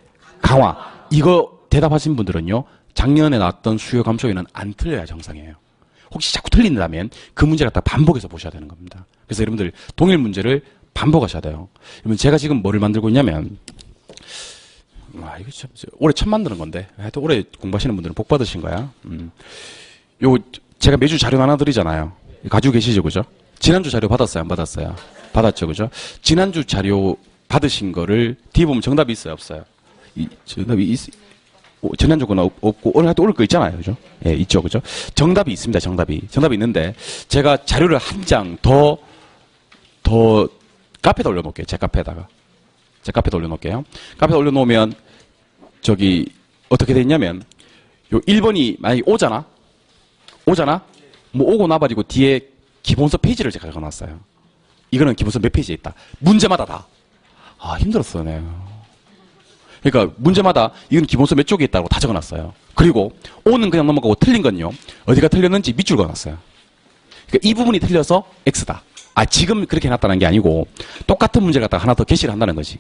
강화. 이거 대답하신 분들은요. 작년에 나왔던 수요 감소 요인은 안 틀려야 정상이에요. 혹시 자꾸 틀린다면 그 문제를 갖다 반복해서 보셔야 되는 겁니다. 그래서 여러분들 동일 문제를 반복하셔야 돼요. 여러분 제가 지금 뭐를 만들고 있냐면 이거 참 올해 처음 만드는 건데 하여튼 올해 공부하시는 분들은 복 받으신 거야. 요 제가 매주 자료 하나 드리잖아요. 가지고 계시죠, 그죠? 지난주 자료 받았어요, 안 받았어요? 받았죠, 그죠? 지난주 자료 받으신 거를 뒤에 보면 정답이 있어요, 없어요? 정답이 지난주 거는 없고 오늘 하여튼 오늘 거 있잖아요, 그죠? 예, 있죠, 그죠? 정답이 있습니다, 정답이 있는데 제가 자료를 한 장 더 카페에다 올려놓을게요, 제 카페에다가. 제 카페에다 올려놓을게요. 카페에다 올려놓으면 저기 어떻게 됐냐면 요 1번이 만약에 오잖아? 뭐 오고 나가지고 뒤에 기본서 페이지를 제가 적어놨어요. 이거는 기본서 몇 페이지에 있다. 문제마다 다. 힘들었어요, 네. 그러니까 문제마다 이건 기본서 몇 쪽에 있다고 다 적어놨어요. 그리고 O는 그냥 넘어가고 틀린 건요. 어디가 틀렸는지 밑줄 그어놨어요. 그러니까 이 부분이 틀려서 X다. 지금 그렇게 해놨다는 게 아니고 똑같은 문제를 갖다가 하나 더 게시를 한다는 거지.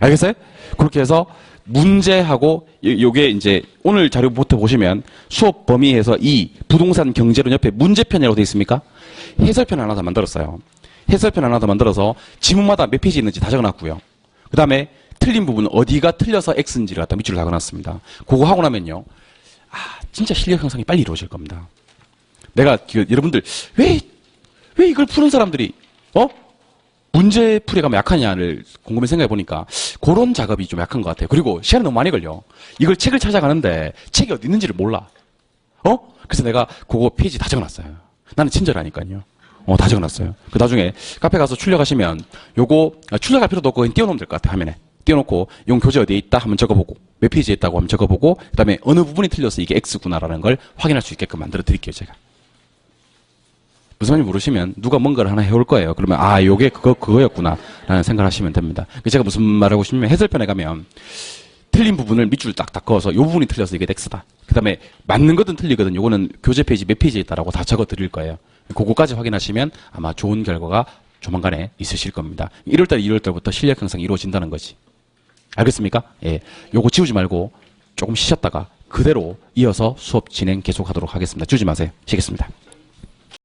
알겠어요? 그렇게 해서 문제하고 요게 이제 오늘 자료부터 보시면 수업 범위에서 이 부동산 경제론 옆에 문제편이라고 되어 있습니까? 해설편 하나 더 만들었어요. 해설편 하나 더 만들어서 지문마다 몇 페이지 있는지 다 적어놨고요. 그 다음에 틀린 부분은 어디가 틀려서 X인지를 갖다 밑줄을 적어놨습니다. 그거 하고 나면요. 진짜 실력 형성이 빨리 이루어질 겁니다. 내가 여러분들 왜 이걸 푸는 사람들이 문제 풀이가 약하냐를 곰곰이 생각해 보니까 그런 작업이 좀 약한 것 같아요. 그리고 시간이 너무 많이 걸려. 이걸 책을 찾아가는데 책이 어디 있는지를 몰라. 그래서 내가 그거 페이지 다 적어놨어요. 나는 친절하니까요. 다 적어놨어요. 그 나중에 카페 가서 출력하시면 요거 출력할 필요도 없고 그냥 띄워놓으면 될 것 같아요. 화면에 띄워놓고 용 교재 어디에 있다 하면 적어보고 몇 페이지에 있다고 하면 적어보고 그 다음에 어느 부분이 틀려서 이게 X구나라는 걸 확인할 수 있게끔 만들어 드릴게요. 제가. 무슨 말인지 모르시면 누가 뭔가를 하나 해올 거예요. 그러면 요게 그거였구나 라는 생각을 하시면 됩니다. 제가 무슨 말하고 싶냐면 해설편에 가면 틀린 부분을 밑줄 딱딱 그어서 요 부분이 틀려서 이게 X다. 그 다음에 맞는 거든 틀리거든 요거는 교재 페이지 몇 페이지에 있다라고 다 적어 드릴 거예요. 그거까지 확인하시면 아마 좋은 결과가 조만간에 있으실 겁니다. 1월달, 2월달부터 실력 형성이 이루어진다는 거지. 알겠습니까? 예. 요거 지우지 말고 조금 쉬셨다가 그대로 이어서 수업 진행 계속하도록 하겠습니다. 지우지 마세요. 쉬겠습니다.